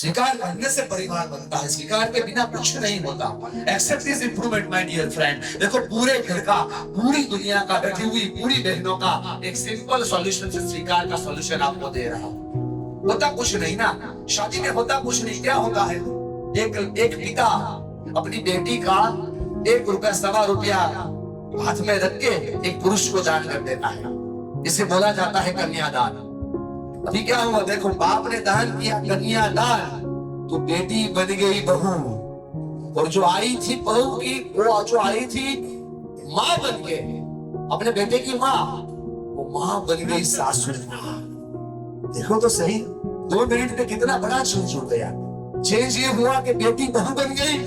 स्वीकार करने से परिवार बनता है, स्वीकार के बिना कुछ नहीं होता। Accept is improvement my dear friend. देखो पूरे घर का, पूरी दुनिया का, बैठी हुई पूरी बहनों का एक सिंपल सॉल्यूशन से स्वीकार का सॉल्यूशन आपको दे रहा हूं। होता कुछ नहीं ना, शादी में होता कुछ नहीं। क्या होता है, एक पिता अपनी बेटी का 1 रुपया, सवा रुपया हाथ में रख के एक पुरुष को दान कर देता है। इसे बोला जाता है कन्यादान। अभी क्या हुआ, देखो बाप ने दान किया कन्यादान, तो बेटी बन गई बहू, और जो आई थी बहू की, वो जो आई थी माँ बन के, अपने बेटे की माँ, वो माँ बन गई सासू माँ। देखो तो सही, 2 मिनट में कितना बड़ा चेंज हो गया। चेंज ये हुआ कि बेटी बहू बन गई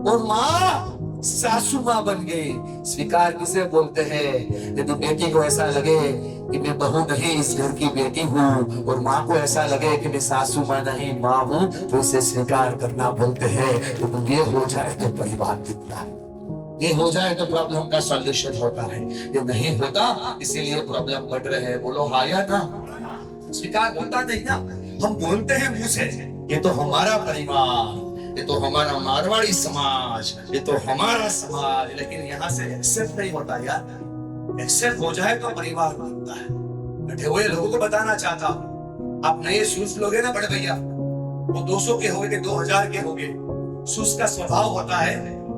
और माँ सासू माँ बन गई। स्वीकार किसे बोलते हैं? यदि बेटी को ऐसा लगे कि मैं बहू नहीं, इस घर की बेटी हूँ, और माँ को ऐसा लगे कि मैं सासू माँ नहीं, माँ हूँ, तो इसे स्वीकार करना बोलते हैं। तो ये हो जाए तो परिवार दिखता है, ये हो जाए तो प्रॉब्लम का सॉल्यूशन होता है। ये नहीं होता, इसीलिए प्रॉब्लम बढ़ रहे हैं। बोलो हाँ या ना? स्वीकार होता नहीं ना। हम बोलते हैं मुंह से, ये तो हमारा परिवार, ये तो हमारा मारवाड़ी समाज, ये तो हमारा समाज, लेकिन यहाँ से एक्सेप्ट नहीं होता यार। एक्सेप्ट हो जाए तो परिवार बनता है। बैठे हुए लोगों को बताना चाहता हूँ, आप नए शूज लोगे ना बड़े भैया, वो 200 के होंगे, 2000 के होंगे। शूज का स्वभाव होता है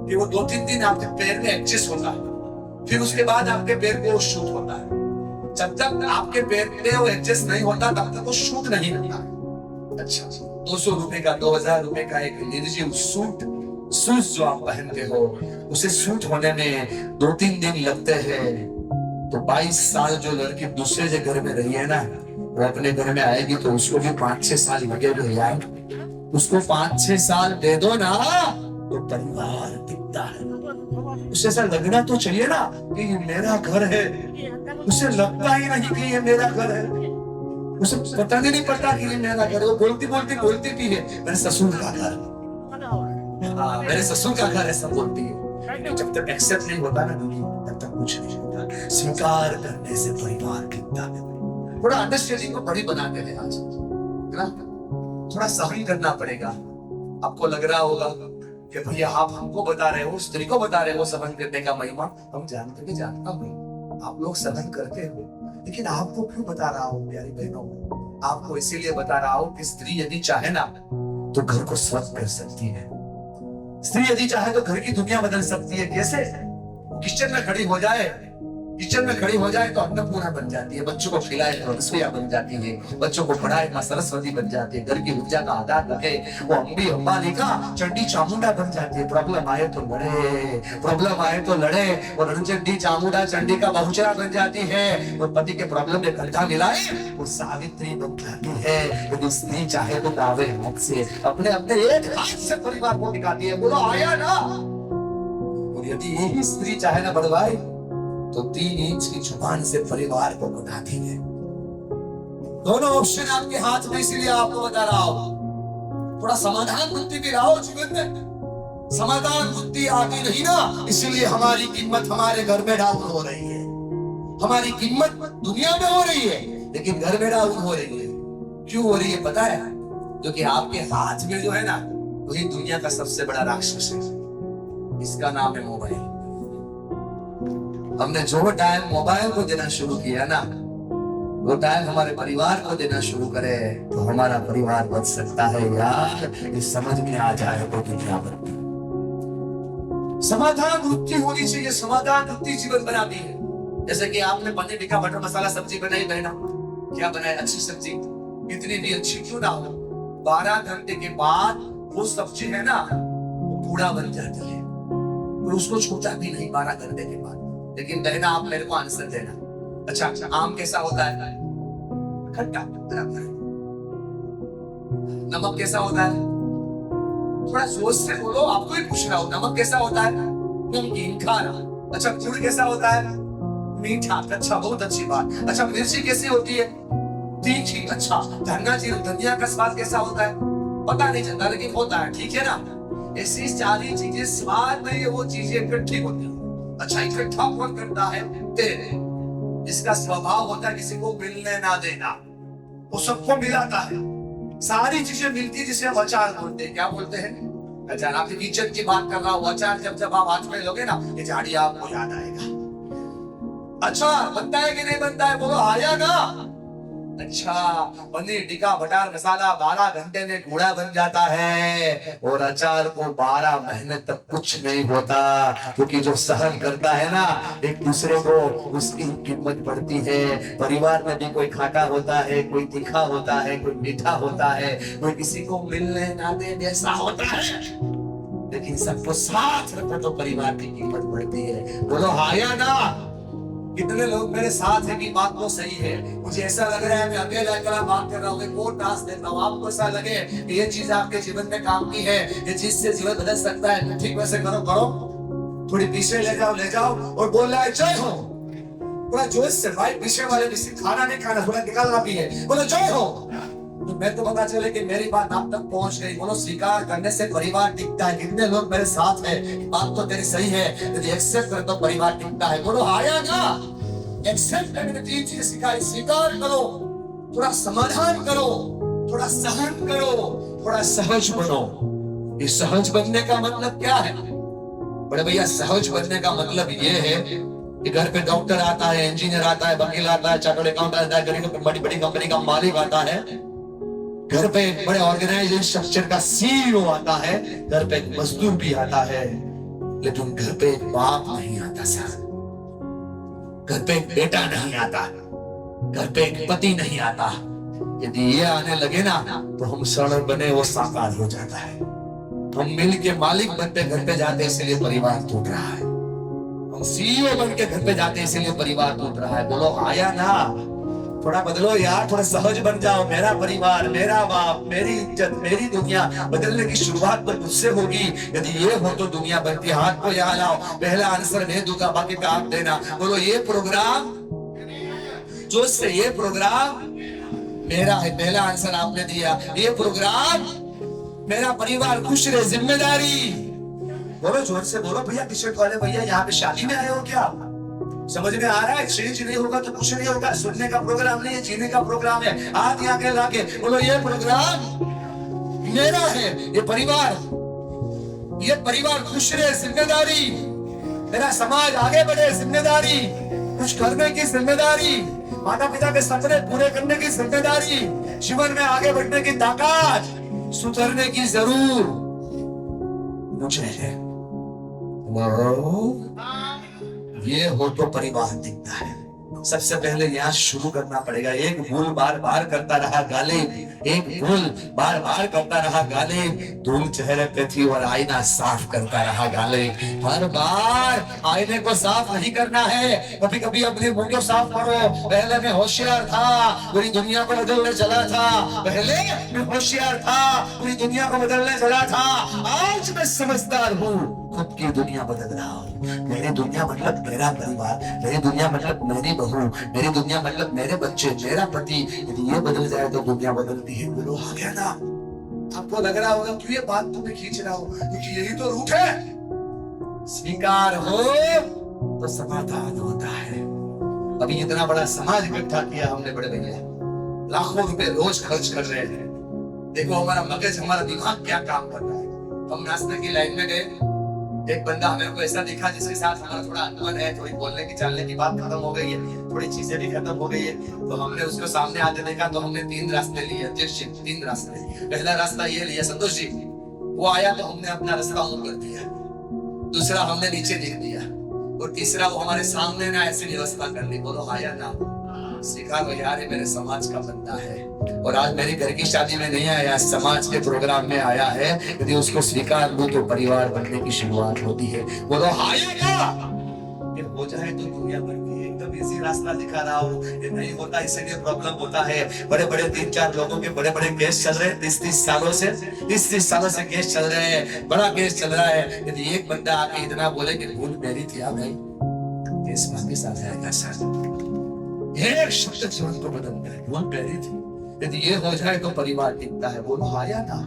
कि वो 2-3 दिन आपके पैर में एडजस्ट होता है, फिर उसके बाद आपके पैर को शूट होता है। जब तक आपके पैर पे वो एडजस्ट नहीं होता तब तक वो शूट नहीं होता। अच्छा, 200 रुपए का, 2000 रुपए का एक निर्जीव सूट, शूज जो आप पहनते हो, उसे सूट होने में 2-3 दिन लगते हैं। तो 22 साल जो लड़की दूसरे के घर में रही है ना, वो अपने घर में आएगी तो उसको भी 5-6 साल लगेंगे यार। उसको 5-6 साल दे दो ना, तो परिवार दिखता है। उसे ऐसा लगना तो चाहिए ना कि ये मेरा घर है। उसे लगता ही नहीं कि ये मेरा घर है, उसे पता नहीं पड़ता कि ये मेरा घर है। वो बोलती भी है मेरे ससुर का घर, हाँ मेरे ससुर का घर, ऐसा बोलती है। जब तक एक्सेप्ट नहीं होता ना तब तक कुछ नहीं होता। स्वीकार करने से परिवार दिखता है। थोड़ा अंडरस्टैंडिंग को बड़ी बनाते हैं आज, है ना? थोड़ा सहन करना पड़ेगा। आपको लग रहा होगा कि भैया आप हमको बता रहे हो, स्त्री को बता रहे हो सहन करने का महिमा। हम जानते भी जानता हूँ आप लोग सहन करते हो, लेकिन आपको क्यों बता रहा हूँ प्यारी बहनों? आपको इसीलिए बता रहा हूँ कि स्त्री यदि चाहे ना तो घर को स्वस्थ कर सकती है। स्त्री यदि चाहे तो घर की दुनिया बदल सकती है। कैसे? किचन में खड़ी हो जाए, किचन में खड़ी हो जाए तो अन्नपूर्णा बन जाती है, बच्चों को खिलाए तो रसोईया बन जाती है, बच्चों को पढ़ाए मां सरस्वती बन जाती है, घर की ऊर्जा का आधार रखे वो अम्बी अंबालिका चंडी चामुंडा बन जाती है। प्रॉब्लम आए तो लड़े, प्रॉब्लम आए तो लड़े, और चंडी चामुंडा चंडी का बहुचरा बन जाती है। और पति के प्रॉब्लम में कंधा मिलाए वो सावित्री बन जाती है। यदि स्त्री चाहे तो दावे हाथ से अपने अपने एक हाथ से परिवार को दिखाती है। बोलो आया ना? और यदि यही स्त्री चाहे ना बड़े भाई तो 3 इंच की जुबान से परिवार को बनाती है। दोनों ऑप्शन आपके हाथ में, इसीलिए आपको बता रहा हूं थोड़ा समाधान बुद्धि भी लाओ जीवन में। समाधान बुद्धि आती नहीं ना, इसीलिए हमारी कीमत हमारे घर में डाउन हो रही है। हमारी कीमत दुनिया में हो रही है लेकिन घर में डाउन हो रही है। क्यों हो रही है पता है? क्योंकि आपके हाथ में जो है ना, वही दुनिया का सबसे बड़ा राक्षस है। इसका नाम है मोबाइल। हमने जो टाइम मोबाइल को देना शुरू किया ना, वो टाइम हमारे परिवार को देना शुरू करे तो हमारा परिवार बच सकता है यार। ये समझ में आ जाए तो दुनिया बनती। समाधान वृत्ति होनी चाहिए, समाधान वृत्ति जीवन बनाती है। जैसे कि आपने पनीर टिक्का बटर मसाला सब्जी बनाई बहना, क्या बनाए? अच्छी सब्जी, इतनी भी अच्छी क्यों ना हो, 12 घंटे के बाद वो सब्जी है ना वो कूड़ा बन जाती है, तो उसको छूटा भी नहीं 12 घंटे के बाद। लेकिन बहना आप मेरे को आंसर देना, अच्छा आम कैसा होता है? खट्टा। बराबर। नमक कैसा होता है? थोड़ा जोर से बोलो, आपको ही पूछ रहा हूं। नमक कैसा होता है? नमकीन, खारा। अच्छा गुड़ कैसा होता है? मीठा। अच्छा बहुत अच्छी बात। अच्छा मिर्ची कैसी होती है? तीखी। अच्छा धनिया का स्वाद कैसा होता है? पता नहीं चलता लेकिन होता है, ठीक है ना? ऐसी सारी चीजें स्वाद नहीं है, वो चीजें इकट्ठी होती है। अच्छा इकट्ठा कौन करता है? तेरे। इसका स्वभाव होता है किसी को मिलने ना देना, वो सबको मिलाता है। सारी चीजें मिलती है जिसे हम अचार बोलते हैं। क्या बोलते हैं? अचार। आपकी किचन की बात कर रहा हूँ। अचार जब जब आप हाथ में लोगे ना, ये झाड़ी आपको याद आएगा। अचार बनता है कि नहीं बनता है? बोलो आया ना। अच्छा, पनीर टिक्का बटर मसाला 12 घंटे में घोड़ा बन जाता है, और अचार को 12 महीने तक कुछ नहीं होता, क्योंकि जो सहन करता है ना एक दूसरे को, उसकी कीमत बढ़ती है। परिवार में भी कोई खाटा होता है, कोई तीखा होता है, कोई मीठा होता है, कोई किसी को मिलने ना दे जैसा होता है, लेकिन सबको साथ रखो तो परिवार की कीमत बढ़ती है। बोलो आया ना। कितने लोग मेरे साथ हैं कि बात तो सही है, मुझे ऐसा लग रहा है मैं अकेला अकेला बात कर रहा हूँ, कोट डांस देता हूँ, आपको ऐसा लगे कि ये चीज आपके जीवन में काम की है, ये चीज से जीवन बदल सकता है, ठीक वैसे करो करो। थोड़ी पीछे ले जाओ और बोल रहा है जय हो। थोड़ा जोश से भाई, पीछे वाले किसी खाना नहीं खाना, थोड़ा निकालना भी है, बोलो जय हो। तो मैं तो पता चले कि मेरी बात आप तक पहुंच गई। बोलो स्वीकार करने से परिवार टिकता है। कितने लोग मेरे साथ हैं? बात तो तेरी सही है, यदि एक्सेप्ट कर तो परिवार टिकता है। बोलो आया ना। एक्सेप्ट करने की 3 चीजें सिखाई। स्वीकार करो, थोड़ा समाधान करो, थोड़ा सहन करो, थोड़ा सहज बनो। ये सहज बनने का मतलब क्या है? बड़े भैया, सहज बनने का मतलब ये है कि घर पे डॉक्टर आता है, इंजीनियर आता है, वकील आता है, चार्टर्ड अकाउंटेंट आता है, बड़ी बड़ी कंपनी का मालिक आता है, घर पे बड़े ऑर्गेनाइजेशन स्ट्रक्चर का सीईओ आता है, घर पे मजदूर भी आता है, लेकिन घर पे एक बाप नहीं आता सर, घर पे एक बेटा नहीं आता, घर पे एक पति नहीं आता। यदि ये आने लगे ना तो हम सरल बने वो साकार हो जाता है। हम मिल के मालिक बनते घर पे जाते इसलिए परिवार टूट रहा है। हम सीईओ बन के घर पे जाते इसलिए परिवार टूट रहा है। बोलो आया ना। थोड़ा बदलो यार, थोड़ा सहज बन जाओ। मेरा परिवार, मेरा बाप, मेरी इज्जत, मेरी दुनिया बदलने की शुरुआत तो मुझसे होगी। यदि ये हो तो दुनिया बनती। हाथ को यहाँ लाओ, पहला आंसर मैं दूंगा, बाकी का आप देना। बोलो ये प्रोग्राम जो से, ये प्रोग्राम मेरा है। पहला आंसर आपने दिया, ये प्रोग्राम मेरा। परिवार खुश रहे, जिम्मेदारी। बोलो जोर से बोलो भैया। टी-शर्ट वाले भैया, यहाँ पे शादी में आए हो क्या? समझ में आ रहा है? चेंज नहीं होगा तो कुछ नहीं होगा। सुनने का प्रोग्राम नहीं है, जीने का प्रोग्राम है। हाथ यहाँ के लाके बोलो ये प्रोग्राम मेरा है। ये परिवार खुश रहे, जिम्मेदारी। मेरा समाज आगे बढ़े, जिम्मेदारी। कुछ करने की जिम्मेदारी, माता पिता के सपने पूरे करने की जिम्मेदारी, जीवन में आगे बढ़ने की ताकत, सुधरने की जरूर मुझे है। ये हो तो परिवार दिखता है। सबसे पहले यहाँ शुरू करना पड़ेगा। एक भूल बार बार करता रहा गालिब, एक भूल बार बार करता रहा गालिब, धूल चेहरे पे थी और आईना साफ करता रहा गालिब। हर बार आईने को साफ नहीं करना है, कभी कभी अपने मुंह को साफ करो। पहले मैं होशियार था, पूरी दुनिया को बदलने चला था। पहले मैं होशियार था, पूरी दुनिया को बदलने चला था। आज मैं समझदार हूँ, खुद की दुनिया बदल रहा हूँ। मेरी दुनिया मतलब मेरा परिवार, मेरी दुनिया मतलब मेरी बहू, मेरी दुनिया मतलब मेरे बच्चे, मेरा पति। यदि ये बदल जाए तो दुनिया बदलती है। बोलो आ गया ना। आपको लग रहा होगा क्यों ये बात तुम्हें खींच रहा हूँ, क्योंकि यही तो रूट है। स्वीकार हो तो समाधान होता है। अभी इतना बड़ा समाज इकट्ठा किया हमने बड़े भैया, लाखों रुपए रोज खर्च कर रहे हैं। देखो हमारा मगज, हमारा दिमाग क्या काम कर रहा है। हम नाश्ते की लाइन में गए, एक बंदा हमें को ऐसा दिखा जिसके साथ हमारा थोड़ा अनबन है, थोड़ी बोलने की चालने की बात खत्म हो गई है, थोड़ी चीजें भी खत्म हो गई है। तो हमने उसको सामने आते देखा तो हमने 3 रास्ते लिए। 3 रास्ते। पहला रास्ता ये लिया, संतोष जी वो आया तो हमने अपना रास्ता मुंह कर दिया। दूसरा हमने नीचे देख दिया, और तीसरा वो हमारे सामने ना ऐसी व्यवस्था कर ली। बोलो आया ना। सीखा लो यार, ये मेरे समाज का बंदा है, और आज मेरी घर की शादी में नहीं आया, समाज के प्रोग्राम में आया है। यदि उसको स्वीकार लो तो परिवार बनने की शुरुआत होती है। बोलो आएगा। ये हो जाए तो दुनिया बनती है। एकदम इजी रास्ता दिखा रहा हूँ। ये नहीं होता इसलिए प्रॉब्लम होता है। बड़े बड़े 3-4 लोगों के बड़े बड़े केस चल रहे हैं। 30-30 सालों से केस चल रहे हैं। बड़ा केस चल रहा है। यदि एक बंदा आके इतना बोले कि भूल मेरी थी, भाई केस वापस आ जाएगा सर। एक शब्द जीवन को बदलता है। भूल मेरी थी। यदि ये हो जाए तो परिवार टिकता है। बोलो आया ना।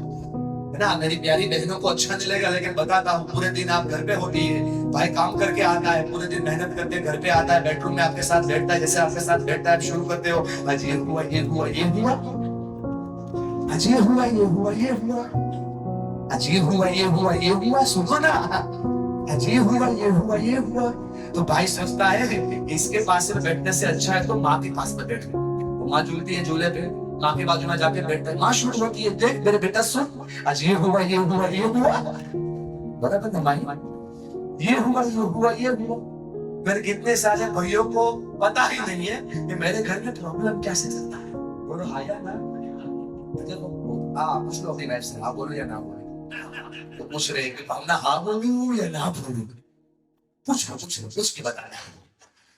है ना। मेरी प्यारी बहनों को अच्छा नहीं लगेगा, लेकिन बताता हूँ, पूरे दिन आप घर पे होती है, भाई काम करके आता है, पूरे दिन मेहनत करके घर पे आता है, बेडरूम में आपके साथ बैठता है, जैसे आपके साथ बैठता है, शुरू करते हो आज ये हुआ, ये हुआ, ये हुआ। आज ये हुआ, ये हुआ, ये हुआ, आज ये हुआ, ये हुआ, ये हुआ, सुनो ना, आज ये हुआ, ये हुआ, ये हुआ। तो भाई सोचता है इसके पास में बैठने से अच्छा है तो माँ के पास में बैठ गए। वो माँ झूलती है झूले पे, माँ के बाजू में जाके बैठता है, माँ शुरू होती है, देख मेरे बेटा सुन, आज ये हुआ, ये हुआ, ये हुआ, बराबर ना माई, ये हुआ, ये हुआ, ये हुआ। मेरे कितने सारे भाइयों को पता ही नहीं है कि मेरे घर में प्रॉब्लम कैसे चलता है। बोलो आया ना, पूछ लो अपनी वाइफ से, हाँ बोलो या ना बोलो। तो पूछ रहे कि भावना हाँ बोलूं या ना बोलूं, पूछ के बताना।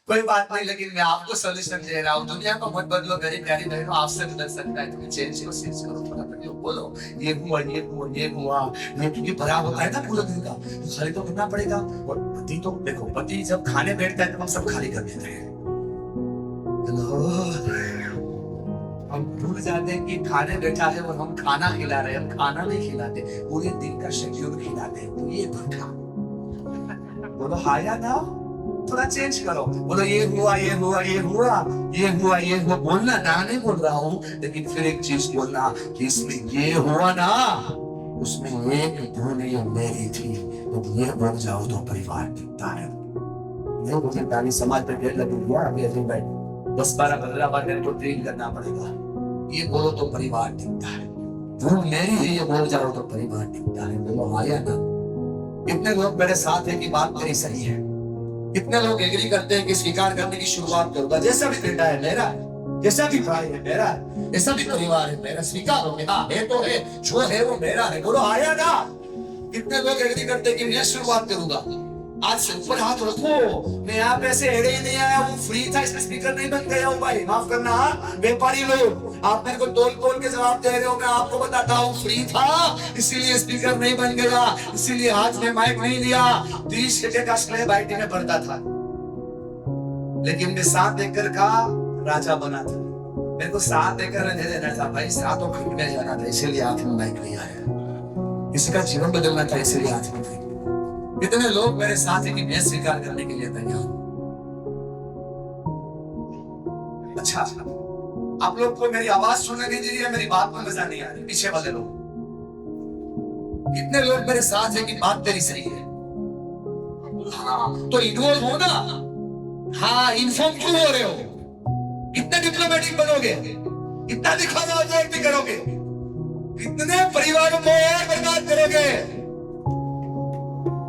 कोई बात नहीं, लेकिन मैं आपको सोल्यूशन दे रहा हूँ। दुनिया को मत बदलो मेरी प्यारी बहनों, आपसे बदल सकता है। तुम्हें चेंज करो थोड़ा बदलो, बोलो ये हुआ, ये हुआ, ये हुआ। ये क्योंकि भरा होता है ना पूरा दिन का, तो खाली तो करना पड़ेगा। और पति तो देखो, पति जब खाने बैठता है तो हम सब खाली कर देते हैं। हम भूल जाते हैं कि खाने बैठा है और हम खाना खिला रहे हैं, हम खाना नहीं खिलाते, पूरे दिन का शेड्यूल खिलाते हैं। तो ये बैठा, बोलो हाँ या ना, थोड़ा चेंज करो। बोलो ये हुआ, ये हुआ, ये हुआ, ये हुआ, ये हुआ। बोलना ना नहीं बोल रहा हूँ, लेकिन फिर एक चीज बोलना कि इसमें ये हुआ ना, उसमें एक भूल ये मेरी थी। तो ये बोल जाओ तो परिवार टिकता है। नहीं मुझे गाली समाज पे ढेर लगी हुआ, अभी अभी भाई 10-12-15 बार मेरे को ड्रिल करना पड़ेगा। ये बोलो तो परिवार टिकता है। भूल मेरी है, ये बोल जाओ तो परिवार टिकता है। बोलो आया ना। कितने लोग मेरे साथ है कि बात मेरी सही है, कितने लोग एग्री करते हैं कि स्वीकार करने की शुरुआत करूंगा। जैसा भी बेटा है मेरा, जैसा भी भाई है मेरा, जैसा भी परिवार है मेरा, स्वीकार हो गया, है तो है, जो है वो मेरा है। बोलो आया ना। कितने लोग एग्री करते हैं कि मैं शुरुआत करूंगा। आज से ऊपर हाथ रखो। मैं यहाँ पे ऐसे एड़े ही नहीं आया, वो फ्री था इसमें स्पीकर नहीं बन गया हूँ भाई, माफ करना। व्यापारी लोग आप मेरे को तोल के जवाब दे रहे हो, मैं आपको बताता हूँ फ्री था इसीलिए स्पीकर नहीं बन गया, इसीलिए हाथ में माइक नहीं लिया। 30 टके का स्लैब आईटी में पड़ता था, लेकिन मैं 7 एकड़ का राजा बना था। मेरे को 7 एकड़ दे देना था भाई, 7 फीट में जाना था, इसीलिए हाथ में माइक नहीं आया। किसी का जीवन बदलना था, इसीलिए हाथ में। कितने लोग मेरे साथ है कि मैं स्वीकार करने के लिए तैयार। अच्छा, आप लोग को मेरी आवाज सुनने नहीं दे रही है, मेरी बात में मजा नहीं आ रही। पीछे वाले लोग, कितने लोग मेरे साथ है कि बात तेरी सही है। हाँ तो इन्वॉल्व हो ना। हाँ इन्फॉर्म क्यों हो रहे हो? कितने डिप्लोमेटिक बनोगे, कितना दिखावा और भी करोगे, कितने परिवारों को और बर्बाद करोगे।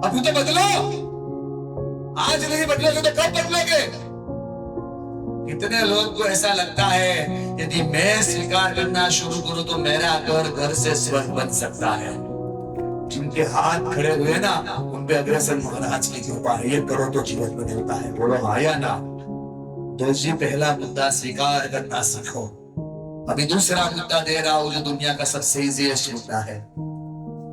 अभी तो बदलो, आज नहीं बदलोगे तो कब बदलोगे? कितने लोग को ऐसा लगता है यदि मैं स्वीकार करना शुरू करूं तो मेरा घर से स्वर्ग बन सकता है। जिनके हाथ खड़े हुए ना, उन पे अग्रसर महाराज की कृपा है, ये करो तो जीवन बदलता है। बोलो आया ना। तो जी पहला मुद्दा स्वीकार करना सीखो। अभी दूसरा मुद्दा दे रहा हूं जो दुनिया का सबसे इजीएस्ट मुद्दा है।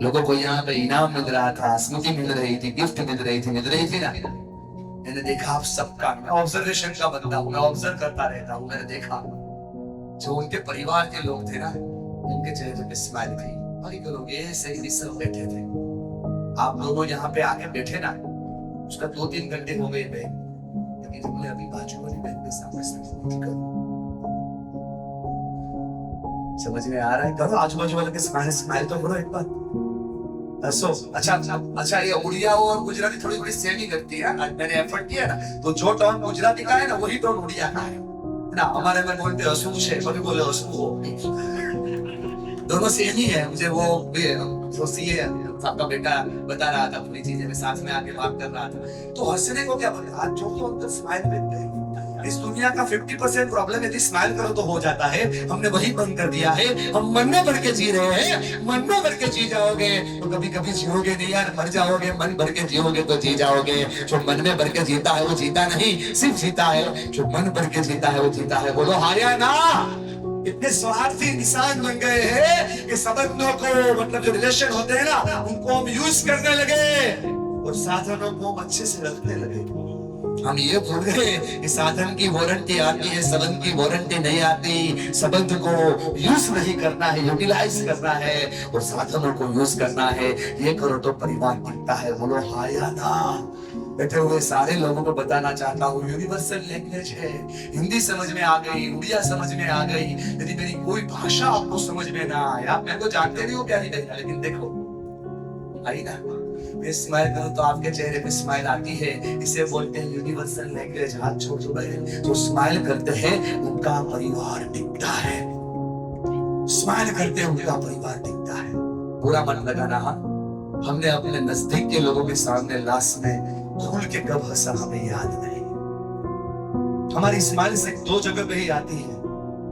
लोगों को यहाँ पे इनाम मिल रहा था, स्मृति मिल रही थी, गिफ्ट मिल रही थी ना। मैंने देखा आप सबका, मैं ऑब्जर्वेशन का बंदा हूँ, मैं ऑब्जर्व करता रहता हूँ। मैंने देखा जो उनके परिवार के लोग थे ना, उनके चेहरे पे स्माइल थी। भाई लोग ये सही रिसर्व बैठे थे। आप लोगों यहाँ पे आके बैठे ना, उसका 2-3 घंटे हो गए बैठ, लेकिन तुमने अभी बाजू वाली बैठ के सामने समझ में आ रहा है? करो आजू बाजू वाले के स्माइल तो करो एक बार। अच्छा ये उड़िया और गुजराती थोड़ी सेम ही करती है। मैंने एफर्ट किया ना, तो जो टोन गुजराती का है ना, वही टोन उड़िया का है ना। हमारे में बोलते हसू से, कभी बोले हसू, दोनों सेम ही है। मुझे वो आपका बेटा बता रहा था, पूरी चीजें में साथ में आके बात कर रहा था। तो हंसने को क्या बोले, आज जो स्माइल देते हैं। इस दुनिया का 50% प्रॉब्लम यदि स्माइल करो तो हो जाता है। हमने वही बंद कर दिया है। हम मन में भर के जी रहे हैं। मन में भर के जी जाओगे तो कभी कभी जियोगे नहीं यार, मर जाओगे। मन भर के जियोगे तो जी जाओगे। जो मन में भर के जीता है वो जीता नहीं, सिर्फ जीता है। जो मन भर के जीता है वो जीता है। बोलो हाया ना। इतने स्वार्थी इंसान बन गए हैं कि संबंधों को, मतलब जो रिलेशन होते हैं ना, उनको हम यूज करने लगे और साधनों को हम अच्छे से रखने लगे। हम ये भूल गए कि साधन की वारंटी आती है, संबंध की वारंटी नहीं आती। संबंध को यूज नहीं करना है, यूटिलाइज करना है, और साधनों को यूज करना है। ये करो तो परिवार टिकता है। बोलो हाय या ना। बैठे हुए सारे लोगों को बताना चाहता हूँ, यूनिवर्सल लैंग्वेज है। हिंदी समझ में आ गई, उड़िया समझ में आ गई, यदि मेरी कोई भाषा आपको समझ में ना आया, मैं तो जानते नहीं हूँ प्यारी बहना, लेकिन देखो आई ना, मैं स्माइल करूं तो आपके चेहरे पे स्माइल आती है। इसे बोलते हैं यूनिवर्सल लैंग्वेज। हाथ छोड़ दो बहन, जो स्माइल करते हैं उनका परिवार टिकता है। स्माइल करते हैं उनका परिवार टिकता है। पूरा मन लगाना। हमने अपने नजदीक के लोगों के सामने लास्ट में खुल के कब हंसा हमें याद नहीं। हमारी स्माइल से दो जगह पे ही आती है,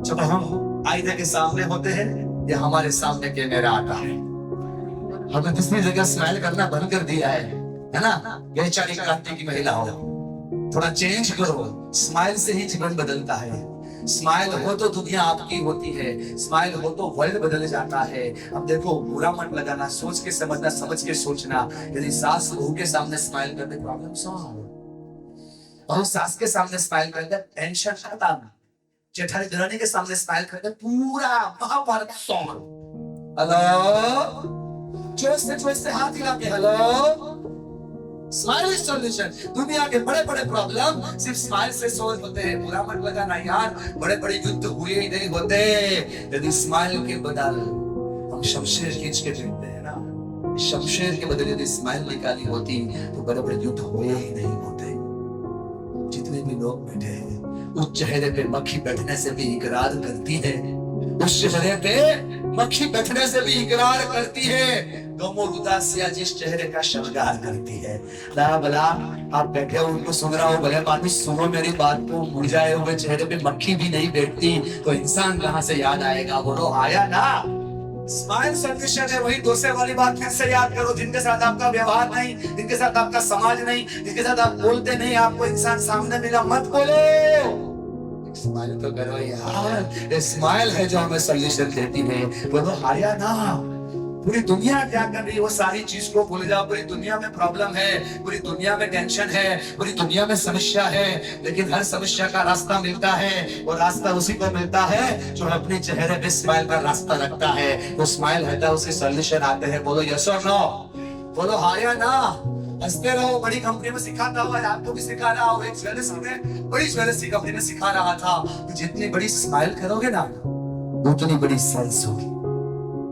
जब हम आईने के सामने होते हैं या हमारे सामने कैमरा आता है। हमने दूसरी जगह स्माइल करना बंद कर दिया है ना। बेचारी क्रांति की महिला हो, थोड़ा चेंज करो। स्माइल से ही जीवन बदलता है। स्माइल हो तो दुनिया आपकी होती है, स्माइल हो तो वर्ल्ड बदल जाता है। अब देखो, बुरा मन लगाना, सोच के समझना, समझ के सोचना। यदि सास बहू के सामने स्माइल कर दे, प्रॉब्लम सॉल्व। और सास के सामने स्माइल कर दे, टेंशन खत्म। जेठानी दरानी के सामने स्माइल कर दे, पूरा महाभारत सॉल्व। हेलो, जोर से हाथ हिला के हेलो। Smile is solution. दुनिया के बड़े बड़े प्रॉब्लम सिर्फ स्माइल से सॉल्व होते हैं। बुरा मत लगाना यार, बड़े बड़े युद्ध हुए ही नहीं होते यदि स्माइल के बदल हम शमशेर खींच के जीतते हैं ना। शमशेर के बदले यदि स्माइल निकाली होती तो बड़े बड़े युद्ध हुए ही नहीं होते। जितने भी लोग बैठे हैं, उस चेहरे पे मक्खी बैठने से भी इकरार करती है। उस चेहरे पे मक्खी बैठने से भी इकरार करती है। गम और उदासियां जिस चेहरे का श्रृंगार करती है। ला भला आप बैठे हो, उनको सुन रहा हो, भले बात सुनो मेरी बात को। मुरझाए हुए चेहरे पे मक्खी भी नहीं बैठती तो इंसान कहां से याद आएगा। बोलो आया ना। स्माइल सॉल्यूशन है। वही दूसरे वाली बात फिर से याद करो। जिनके साथ आपका व्यवहार नहीं, जिनके साथ आपका समाज नहीं, जिनके साथ आप बोलते नहीं, आपको इंसान सामने मिला, मत बोलो। स्माइल तो करो यार। स्माइल है जो हमें सॉल्यूशन देती है। बोलो हाया ना। पूरी दुनिया क्या कर रही है, वो सारी चीज को भूल जाओ। पूरी दुनिया में प्रॉब्लम है, पूरी दुनिया में टेंशन है, पूरी दुनिया में समस्या है, लेकिन हर समस्या का रास्ता मिलता है। और रास्ता उसी को मिलता है जो अपने चेहरे पे स्माइल का रास्ता रखता है। वो स्माइल रहता है, उसके सॉल्यूशन आते हैं। बोलो यस और नो। बोलो हाँ या ना। हंसते रहो। बड़ी कंपनी में सिखाता हुआ आपको भी सिखा रहा हूँ। एक ज्वेलर्स में, बड़ी ज्वेलर्स की कंपनी में सिखा रहा था कि जितनी बड़ी स्माइल करोगे ना, उतनी बड़ी सेल्स होगी।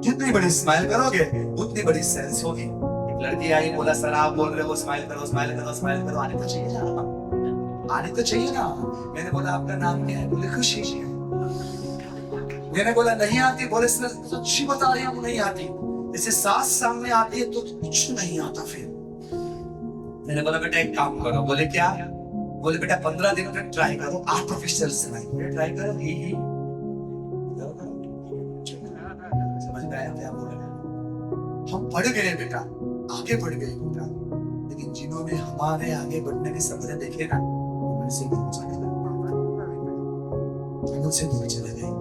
जितनी बड़ी स्माइल करोगे उतनी बड़ी सेल्स होगी। एक लड़की आई, बोला सर आप बोल रहे हो स्माइल करो, स्माइल करो, स्माइल करो, आने तो चाहिए ना, आने तो चाहिए ना। मैंने बोला आपका नाम क्या है? बोले खुशी। मैंने बोला नहीं आती। बोले सच्ची बता रही हूँ नहीं आती। जैसे सास सामने आती है तो कुछ नहीं आता। फिर मैंने बोला बेटा एक काम करो। बोले क्या? बोले बेटा 15 दिन तक ट्राई करो आर्टिफिशियल स्माइल। ट्राई करो ही समझ में आया क्या बोल रहे? हम बढ़ गए बेटा, आगे बढ़ गए बेटा, लेकिन जिन्होंने हमारे आगे बढ़ने के सपने देखे ना, उनसे दूर चले गए, उनसे दूर चले गए।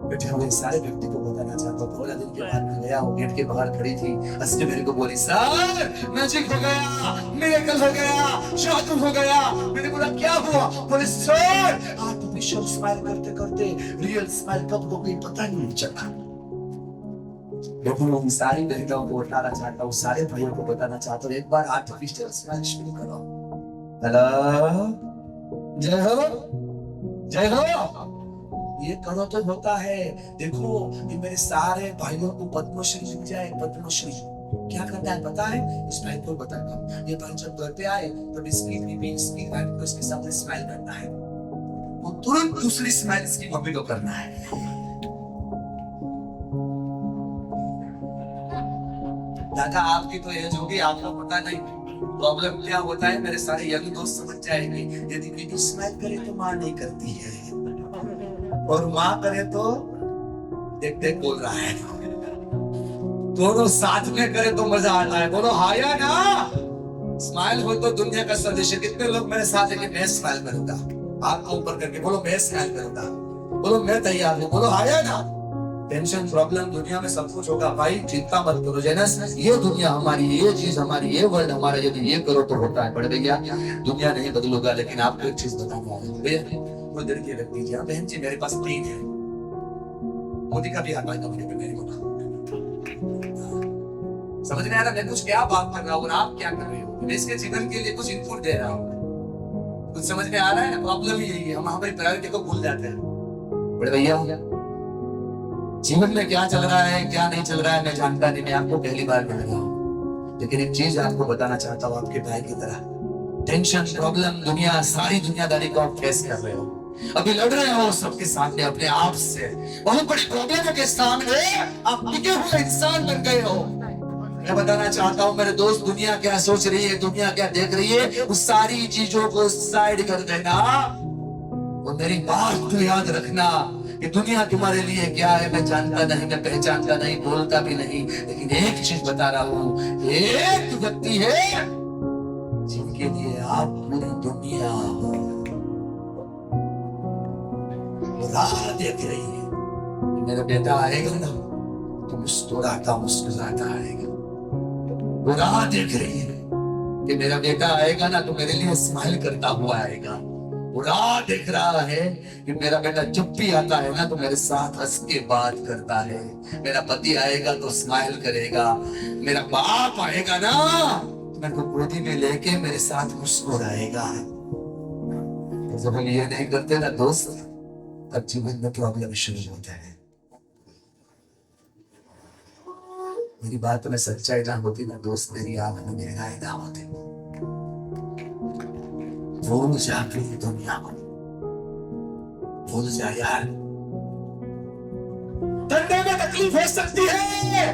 बेटे हमें सारे व्यक्ति को बताना चाहता हूँ। 15 दिन के बाद मैं गया, वो गेट के बाहर खड़ी थी, हंस के मेरे को बोली सर मैजिक हो गया, मिरेकल हो गया, जादू हो गया। मैंने बोला क्या हुआ? बोले सर आर्टिफिशियल स्माइल करते करते रियल स्माइल कब हो गई पता नहीं चला। लेकिन वो सारी बहनों को बताना चाहता हूँ, सारे भाइयों को बताना चाहता हूँ, एक बार आर्टिफिशियल स्माइल शुरू करो। हेलो, जय हो, जय हो। ये करो तो होता है। देखो ये मेरे सारे भाइयों को पद्मश्री मिल जाए। पद्मश्री क्या करता है पता है? इस भाई को बताता हूँ। ये भाई जब घर पे आए तो इसके सामने स्माइल करना है, वो तुरंत दूसरी स्माइल इसकी मम्मी को करना है। दादा आपकी तो एज होगी, आपको पता नहीं प्रॉब्लम क्या होता है। मेरे सारे यंग दोस्त समझ जाएंगे। यदि बेटी स्माइल करे तो माँ नहीं करती है, और माँ करे तो देख देख बोल रहा है। दोनों साथ में करे तो मजा आता है। बोलो हाँ या ना। स्माइल हो तो दुनिया का सदस्य। कितने लोग मेरे साथ है कि मैं स्माइल करूंगा? आपको ऊपर करके बोलो मैं स्माइल करूंगा। बोलो मैं तैयार हूँ। बोलो हाँ या ना। टेंशन प्रॉब्लम दुनिया में सब कुछ होगा भाई, चिंता मत करो जेनस, ये दुनिया हमारी, ये चीज हमारी, ये वर्ल्ड हमारा, यदि ये करो तो होता है। बड़े भैया दुनिया नहीं बदलूंगा, लेकिन आपको एक चीज बताऊंगा भैया, वो दिल की रख दीजिए। बहन जी मेरे पास 3 है, मोदी का भी आता है कभी मेरे को, समझ नहीं आ रहा मैं कुछ क्या बात कर रहा हूँ और आप क्या कर रहे हो। मैं इसके जीवन के लिए कुछ इनपुट दे रहा हूँ, कुछ समझ में आ रहा है। प्रॉब्लम यही है, हम हमारी प्रायोरिटी को भूल जाते हैं। बड़े भैया जीवन में क्या चल रहा है क्या नहीं चल रहा है मैं जानता नहीं, मैं आपको पहली बार मिल रहा हूँ, लेकिन एक चीज आपको बताना चाहता हूँ आपके भाई की तरह, टेंशन प्रॉब्लम दुनिया सारी दुनियादारी को आप फेस कर रहे हो, अभी लड़ रहे हो सबके सामने अपने आप से, बहुत बड़ी प्रॉब्लम के सामने आप टिके हुए इंसान बन गए हो। मैं बताना चाहता हूँ मेरे दोस्त, दुनिया क्या सोच रही है, दुनिया क्या देख रही है, उस सारी चीजों को साइड कर देना और मेरी बात तो याद रखना कि दुनिया तुम्हारे लिए क्या है मैं जानता नहीं, मैं पहचानता नहीं, बोलता भी नहीं, लेकिन एक चीज बता रहा हूँ, एक व्यक्ति है जिनके लिए आप पूरी दुनिया हो, राह देख रही है। मेरा बेटा आएगा ना तो मुस्कुराता मुस्कुराता आएगा, वो राह देख रही है कि मेरा बेटा आएगा ना तो मेरे लिए स्माइल करता हुआ आएगा, वो राह देख रहा है कि मेरा बेटा जब भी आता है ना तो मेरे साथ हंस के बात करता है, मेरा पति आएगा तो स्माइल करेगा, मेरा बाप आएगा ना मेरे को गोदी में लेके मेरे साथ मुस्कुराएगा। जब हम ये नहीं करते ना दोस्त, तब जीवन में प्रॉब्लम शुरू होता है। मेरी बात में सच्चाई ना होती ना दोस्त, मेरी आंख में गहराई ना होती, भूल जाती दुनिया को, भूल जा यार। धंधे में तकलीफ हो सकती है,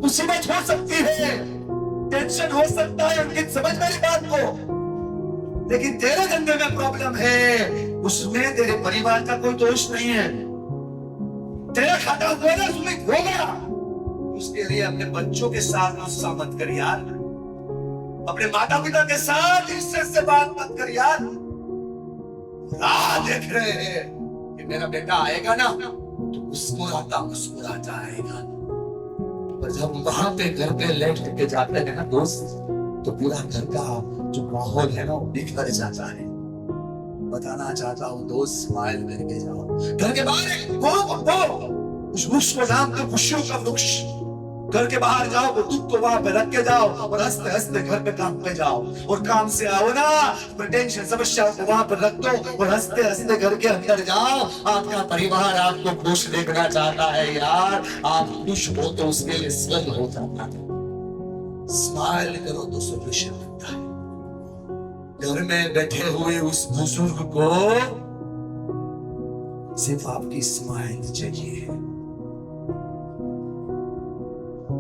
मुसीबत हो सकती है, टेंशन हो सकता है, लेकिन समझ मेरी बात को, लेकिन तेरे धंधे में प्रॉब्लम है, उसमें तेरे परिवार का कोई दोष नहीं है। तेरा खाता हुआ ना उसमें होगा, उसके लिए अपने बच्चों के साथ गुस्सा मत कर यार, अपने माता पिता के साथ इज्जत से बात मत कर यार। राह देख रहे हैं कि मेरा बेटा आएगा ना तो मुस्कुराता मुस्कुराता आएगा, और जब वहां पे घर पे लेट के जाते हैं ना दोस्त, तो पूरा घर का जो माहौल है ना वो बिखर जाता है। बताना चाहता हूँ दोस्त, स्माइल करके जाओ। घर के बाहर उस वृक्ष को नाम दो खुशियों का वृक्ष, घर के बाहर जाओ, वो दुख को वहां पे रख के जाओ और हंसते हंसते घर पे काम पे जाओ, और काम से आओ ना टेंशन समस्याओं को वहां पर रख दो और हंसते हंसते घर के अंदर जाओ। आपका परिवार आपको खुश देखना चाहता है यार, आप खुश हो तो उसके लिए स्वर्ग हो जाता है। स्माइल करो तो सोल्यूशन बनता है। घर में बैठे हुए उस बुजुर्ग को सिर्फ आपकी स्माइल चाहिए,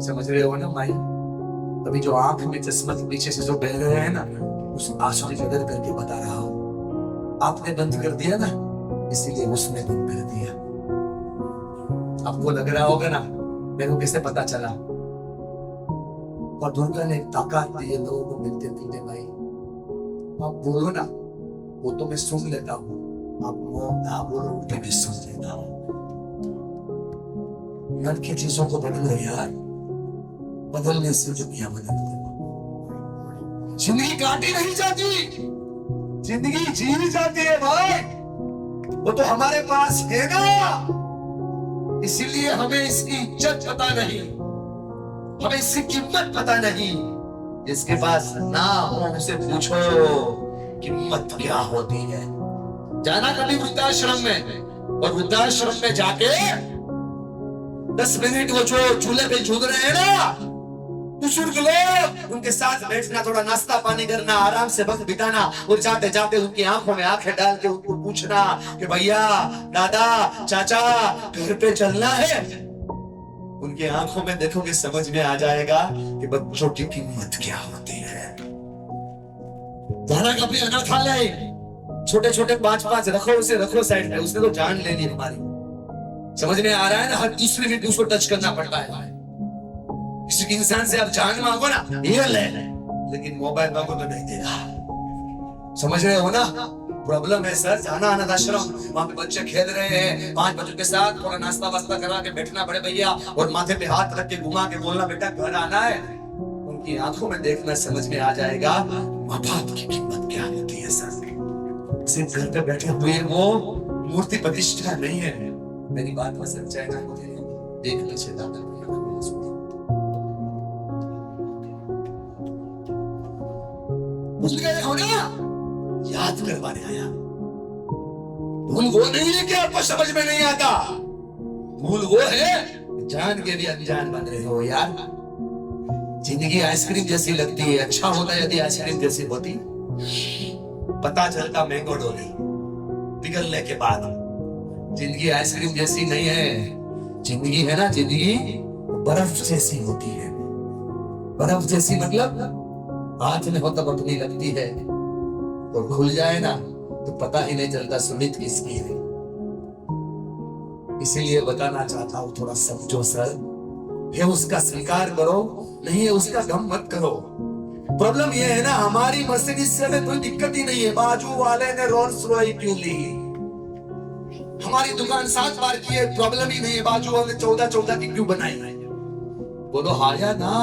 समझ रहे हो ना माई? अभी जो आंख में चश्मा के पीछे से जो बह रहे हैं ना, उस आंसू की कदर करके बता रहा हूं, आपने बंद कर दिया ना इसीलिए उसने बंद कर दिया। आपको लग रहा होगा ना मेरे को कैसे पता चला, और दुर्गा ने ताकत दी है लोगों को मिलते मिलते। भाई आप बोलो ना वो तो मैं सुन लेता हूँ, आप ना बोलो तो मैं सुन लेता हूँ। मन की चीजों को बदलो यार, बदलने से दुनिया बदलती। जिंदगी काटी नहीं जाती, जिंदगी जी जाती है भाई, वो तो हमारे पास है ना, इसीलिए हमें इसकी इज्जत पता नहीं, हमें इसकी कीमत पता नहीं। जिसके पास ना हो उसे पूछो कीमत क्या होती है। जाना कभी वृद्धाश्रम में, और वृद्धाश्रम में जाके 10 मिनट वो जो चूल्हे पे झूल रहे हैं ना बुजुर्ग लोग, उनके साथ बैठना, थोड़ा नाश्ता पानी करना, आराम से वक्त बिताना, और जाते जाते उनकी आंखों में आंखें डाल के उनको पूछना कि भैया दादा चाचा घर पे चलना है। उनकी आंखों में देखोगे समझ में आ जाएगा कि बच्चों की कीमत क्या होती है। जाना कभी अनाथालय, छोटे छोटे 5-5 रखो, उसे रखो साइड पे, उसने तो जान लेनी हमारी। समझ में आ रहा है ना, हर दूसरे मिनट उसको टच करना पड़ता है। किसी इंसान से आप जान मांगो ना ये ले, लेकिन मोबाइल मांगो तो नहीं देगा। समझ रहे हो ना? प्रॉब्लम है सर, जाना अनाथ आश्रम, वहां पे बच्चे खेल रहे हैं, 5 बच्चों के साथ थोड़ा नाश्ता वास्ता करा के बैठना बड़े भैया, और माथे पे हाथ रख के घुमा के बोलना बेटा घर आना है। उनकी आंखों में देखना समझ में आ जाएगा माँ बाप की कीमत क्या होती है सर। सिर्फ घर पे बैठे हुए वो मूर्ति प्रतिष्ठा नहीं है। मेरी बात में सच्चाई ना होती है, देख लीजिए दादा भूल गए हो ना, याद करवाने आया। भूल वो नहीं है कि आपको समझ में नहीं आता, भूल वो है जान के भी अनजान बन रहे हो यार। जिंदगी आइसक्रीम जैसी लगती है, अच्छा होता यदि आइसक्रीम जैसी होती। पता चलता मैंगो डोली पिघलने के बाद। जिंदगी आइसक्रीम जैसी नहीं है, जिंदगी है ना, जिंदगी बर्फ जैसी होती है। बर्फ जैसी मतलब हाथ में हो तब अपनी लगती है, और खुल जाए ना तो पता ही नहीं चलता सुमित किसकी है। इसीलिए बताना चाहता हूं, थोड़ा समझो सर, है उसका स्वीकार करो, नहीं है उसका गम मत करो। प्रॉब्लम ये है ना, हमारी मर्सिडीज से हमें कोई दिक्कत ही नहीं है, बाजू वाले ने रोल्स रॉयस क्यों ली। हमारी दुकान 7 बार की है, प्रॉब्लम ही नहीं है, बाजू वाले 14 की क्यों बनाई। बोलो हाया ना,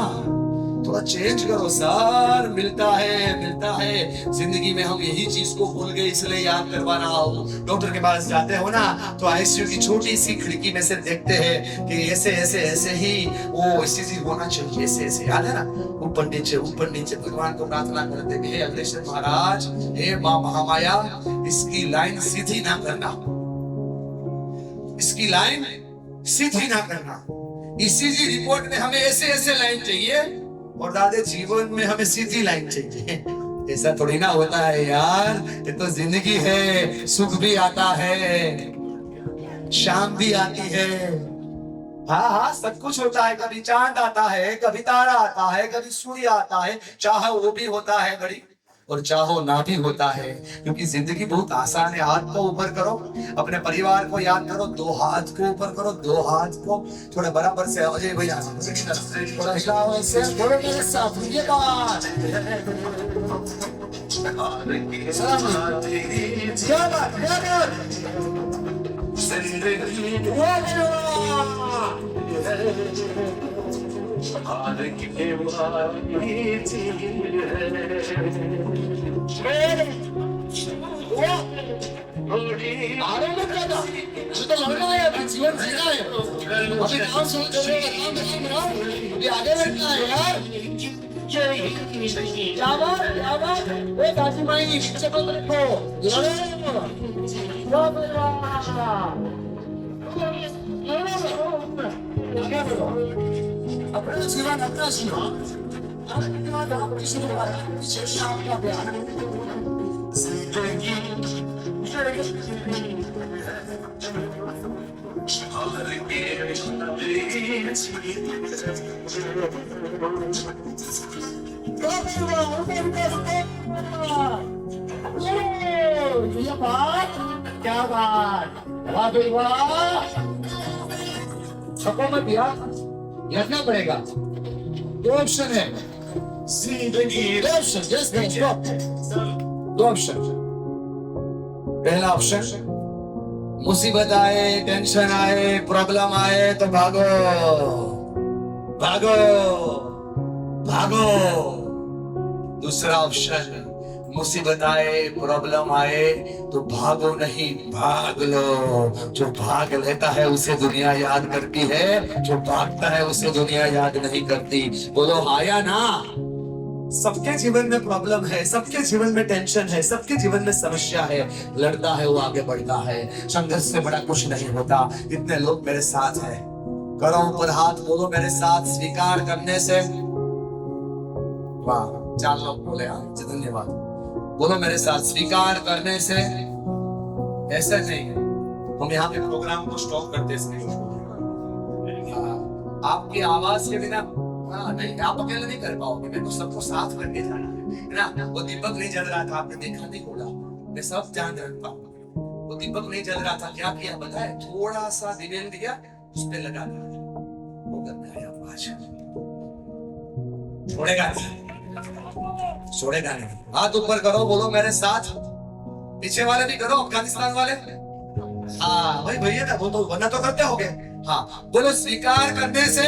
थोड़ा चेंज करो सर। मिलता है जिंदगी में। हम यही चीज को भूल गए, इसलिए याद करवा रहा हूँ। डॉक्टर के पास जाते हो ना तो आईसीयू की छोटी सी खिड़की में से देखते हैं कि ऐसे ऐसे ऐसे ही वो ऐसी होना चाहिए, ऐसे ऐसे, याद है ना, ऊपर नीचे भगवान को प्रार्थना करते हैं, हे अग्रेसर महाराज, हे माँ महामाया, इसकी लाइन सीधी ना करना, इसकी लाइन सीधी ना करना। ईसीजी रिपोर्ट में हमें ऐसे ऐसे लाइन चाहिए, और दादे जीवन में हमें सीधी लाइन चाहिए। ऐसा थोड़ी ना होता है यार, ये तो जिंदगी है। सुख भी आता है, शाम भी आती है, हाँ सब कुछ होता है। कभी चांद आता है, कभी तारा आता है, कभी सूर्य आता है, चाहे वो भी होता है घड़ी, और चाहो ना भी होता है। क्योंकि जिंदगी बहुत आसान है। हाथ को ऊपर करो, अपने परिवार को याद करो, 2 हाथ को ऊपर करो, 2 हाथ को थोड़ा बराबर से अजय भैया थोड़ा हिलाओ ऐसे, बोलो मेरे साथ ये बात। क्या बात जीवन जीना है, अभी काम शुरू करो, अभी आगे बढ़ना है यार। क्या बात, ए दादी माई पीछे को देखो, अपना जीवन अपना जीवन, अपनी शुरुआत पीछे शाम का प्यार। क्या बात, सबको मत यार, लिखना पड़ेगा। 2 ऑप्शन है, दो ऑप्शन। पहला ऑप्शन, मुसीबत आए, टेंशन आए, प्रॉब्लम आए तो भागो भागो भागो। दूसरा ऑप्शन, मुसीबत आए, प्रॉब्लम आए तो भागो नहीं, भाग लो। जो भाग लेता है उसे दुनिया याद करती है, जो भागता है उसे दुनिया याद नहीं करती। बोलो आया ना। सबके जीवन में प्रॉब्लम है, सबके जीवन में टेंशन है, सबके जीवन में समस्या है। लड़ता है वो आगे बढ़ता है, संघर्ष से बड़ा कुछ नहीं होता। इतने लोग मेरे साथ हैं, करो ऊपर हाथ, बोलो मेरे साथ, स्वीकार करने से। वाह, 4 लोग बोले, धन्यवाद। बोलो मेरे साथ, स्वीकार करने से। ऐसा नहीं, हम यहाँ पे प्रोग्राम को स्टॉप करते आपकी आवाज के बिना नहीं, आप अकेले नहीं कर पाओगे। मैं तो सबको साथ करके जाना है ना। वो दीपक नहीं जल रहा था, आपने देखा नहीं बोला, मैं सब ध्यान रखता हूँ। वो दीपक नहीं जल रहा था, क्या किया बताए, थोड़ा सा दिवेल दिया, उस पे लगा दिया, वो करने आया आवाज। छोड़ेगा नहीं, हाथ ऊपर करो, बोलो मेरे साथ, पीछे वाले भी करो, अफगानिस्तान वाले। हाँ भाई भैया ना, वो तो वरना तो करते होगे। हाँ बोलो स्वीकार करने से,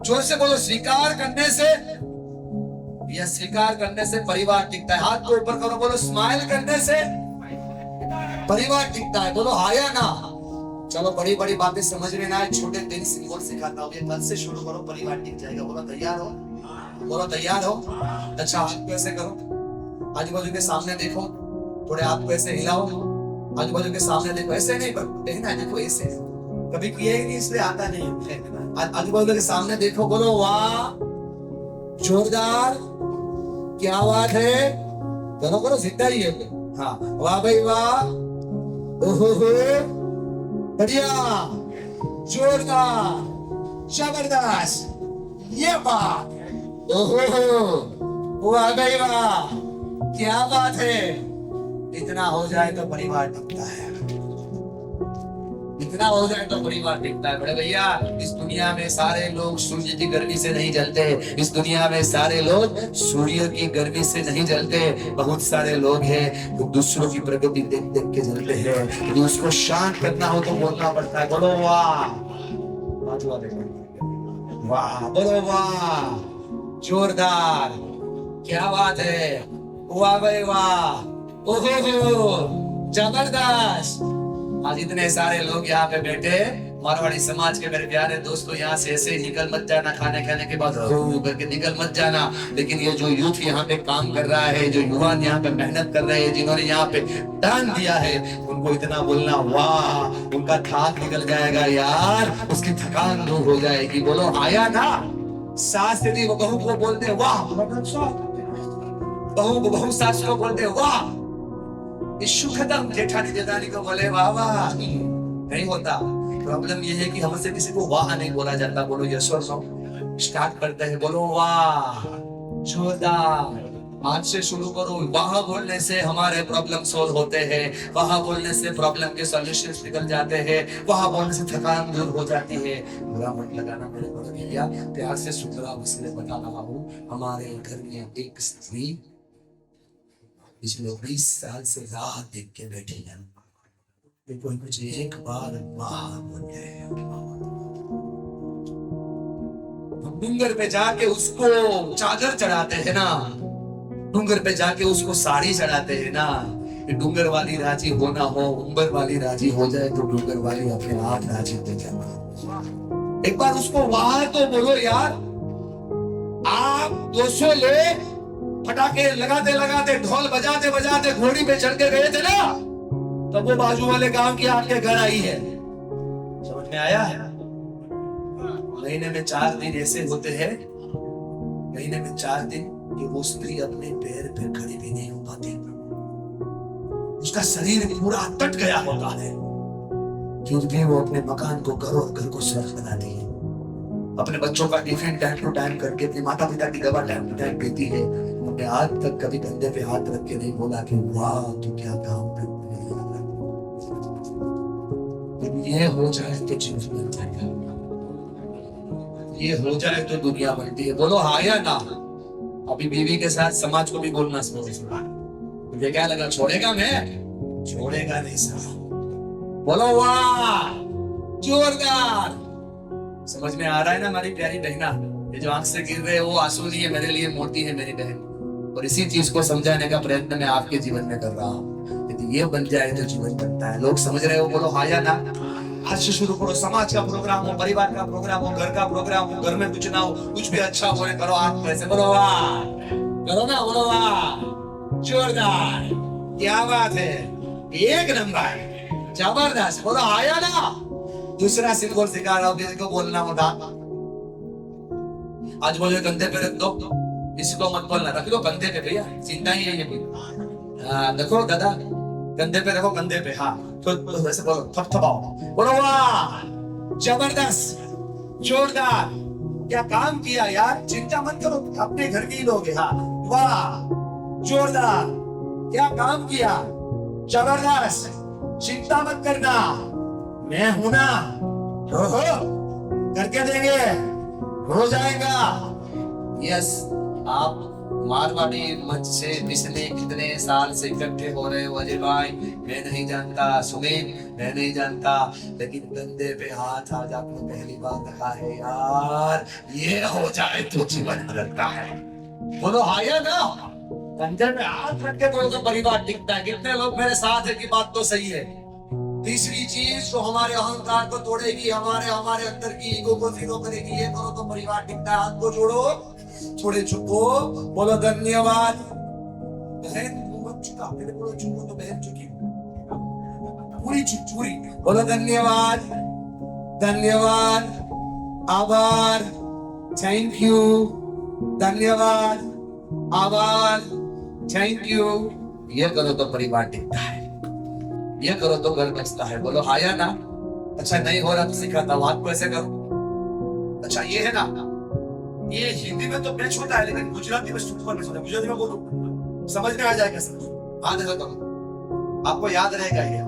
जोर से बोलो स्वीकार करने से, या स्वीकार करने से परिवार टिकता है। हाथ को ऊपर करो, बोलो स्माइल करने से परिवार टिकता है। बोलो हाँ या ना। चलो बड़ी बड़ी बातें समझ में ना आए, छोटे दिन सिंबल सिखाता हूँ, ये कल से शुरू करो, परिवार टिक जाएगा। बोलो तैयार हो, बोलो तैयार हो। अच्छा हाथ को ऐसे करो, आजू बाजू के सामने देखो, थोड़े हाथ को ऐसे हिलाओ, आजू बाजू के सामने देखो, ऐसे नहीं देखना है, देखो ऐसे, कभी किए नहीं इसलिए आता नहीं। आजू बाजू के सामने देखो, बोलो वाह जोरदार, क्या बात है, दोनों करो जिंदा ही है। हाँ वाह भाई वाह, ओहो बढ़िया, जोरदार, जबरदस्त, ये बात, ओहो वाह भाई वाह, क्या बात है। इतना हो जाए तो परिवार टिकता है, इतना हो जाए तो परिवार टिकता है। बड़े भैया इस दुनिया में सारे लोग सूर्य की गर्मी से नहीं जलते, इस दुनिया में सारे लोग सूर्य की गर्मी से नहीं जलते। बहुत सारे लोग हैं जो दूसरों की प्रगति देख देख के जलते हैं। यदि उसको शांत करना हो तो बोलना पड़ता है, बोलो वाह, वाह बोलो वाह, जोरदार, क्या बात है, वाह भाई वाह, ओहो जबरदस्त। आज इतने सारे लोग यहाँ पे बैठे, मारवाड़ी समाज के मेरे प्यारे दोस्तों, यहाँ से ऐसे निकल मत जाना, खाने खाने के बाद करके निकल मत जाना। लेकिन ये जो यूथ यहाँ पे काम कर रहा है, जो युवा यहाँ पे मेहनत कर रहे हैं, जिन्होंने यहाँ पे दान दिया है, उनको इतना बोलना वाह, उनका थकान निकल जाएगा यार, उसकी थकान दूर हो जाएगी। बोलो आया ना। सास यदि वो बहू को बोलते वाह, बहू सास को बोलते वाह, इशू खत्म। जेठानी जेठानी को बोले वाह वाह, नहीं होता। प्रॉब्लम ये है कि हमसे किसी को वाह नहीं बोला जाता। बोलो यस और नो। स्टार्ट करते हैं, बोलो वाह जोरदार, आज से शुरू करो। वाह बोलने से हमारे प्रॉब्लम सोल्व होते हैं, वाह बोलने से प्रॉब्लम के सॉल्यूशंस निकल जाते हैं, वाह बोलने से थकान दूर हो जाती है। बुरा मत लगाना मेरे को भैया, प्यार से सुन इसलिए बता रहा हूँ। हमारे घर में एक स्त्री पिछले 20 साल से राह देख के बैठी है, कोई कुछ एक बार वाह बोल गए। डूंगर पे जाके उसको चादर चढ़ाते हैं ना, डूंगर पे जाके उसको साड़ी चढ़ाते हैं ना। डूंगर वाली राजी होना हो, उम्बर वाली राजी हो जाए तो डूंगर वाली अपने आप राजी हो जाए। एक बार उसको वाह तो बोलो यार। आप 200 ले, फटाके लगाते लगाते, ढोल बजाते बजाते घोड़ी पे चढ़ के गए थे ना, तब वो बाजू वाले गांव की आपके घर आई है। समझ में आया है? महीने में 4 दिन ऐसे होते हैं, महीने में 4 दिन कि वो स्त्री अपने पैर पे खड़ी भी नहीं हो पाती, उसका शरीर पूरा तट गया होता है, फिर भी वो अपने मकान को घर और घर को स्वर्ग बनाती है। अपने बच्चों का टिफिन टाइम टू टाइम करके, अपने माता पिता की दवा टाइम टू टाइम पीती है। उन्हें आज तक कभी कंधे पे हाथ रख के नहीं बोला कि वाह तू क्या काम कर। ये हो जाए तो चीज बन जाएगा, ये हो जाए तो दुनिया बनती है। बोलो हाँ या ना। अभी बीवी के साथ समाज को भी बोलना समझ, मुझे क्या लगा छोड़ेगा मैं? छोड़ेगा नहीं साहब। बोलो वाह जोरदार। समझ में आ रहा है ना हमारी प्यारी बहना? ये जो आंख से गिर रहे वो आंसू नहीं है, मेरे लिए मोती है मेरी बहन। और इसी चीज को समझाने का प्रयत्न मैं आपके जीवन में कर रहा हूँ। यदि ये बन जाए तो जीवन बनता है। लोग समझ रहे हो? बोलो हाँ या ना। आज से शुरू करो। समाज का प्रोग्राम हो, परिवार का प्रोग्राम हो, घर का प्रोग्राम हो, घर में कुछ ना हो, कुछ भी अच्छा हो करो। आप कैसे बोलो वाह, करो ना, बोलो वाह जोरदार, क्या बात है, एक नंबर, जबरदस्त। बोलो आया ना। दूसरा सिंबल सिखा रहा हूँ, किसी को बोलना होता आज बोलो कंधे पे रख दो, किसी को मत बोलना, रख दो कंधे पे भैया, चिंता ही है ये भी। देखो दादा कंधे पे रखो, कंधे पे। हाँ तो वैसे बोलो, थपथपाओ, बोलो वाह जबरदस्त जोरदार, क्या काम किया यार, चिंता मत करो, अपने घर के ही लोग हैं। हाँ वाह जोरदार, क्या काम किया, जबरदस्त, चिंता मत करना, मैं हूं ना, करके देंगे, हो जाएगा। यस, आप मारवाड़ी मंच से पिछले कितने साल से इकट्ठे हो रहे हो अजय भाई, मैं नहीं जानता, सुमित मैं नहीं जानता, लेकिन कंधे पे हाथ आज आपने पहली बार रखा है यार, ये हो जाए तो जीवन बदलता है। बोलो हाँ या ना? कंधे पे हाथ रख के बोलो तो परिवार टिकता है। कितने लोग मेरे साथ है कि बात तो सही है। तीसरी चीज जो हमारे अहंकार को तोड़ेगी, हमारे अंदर की ईगो को जीरो करेगी, ये करो तो परिवार टिकता है। हाथ को जोड़ो, थोड़े झुको, बोलो धन्यवाद। बहन मत झुका, मेरे बोलो झुको तो बहन झुकी, पूरी पूरी बोलो धन्यवाद, धन्यवाद, आभार, थैंक यू, धन्यवाद, आभार, थैंक यू। ये करो तो परिवार टिकता है, ये करो तो घर बचता है। बोलो हाँ या ना? अच्छा नहीं हो रहा तो सिखाता हूँ, हाथ को ऐसे करो। अच्छा ये है ना, ये हिंदी में तो मैच होता है, लेकिन गुजराती में सुपर मैच होता है। गुजराती में बोलो, समझ में आ जाएगा सर। हाँ देखो तुम, आपको याद रहेगा ये,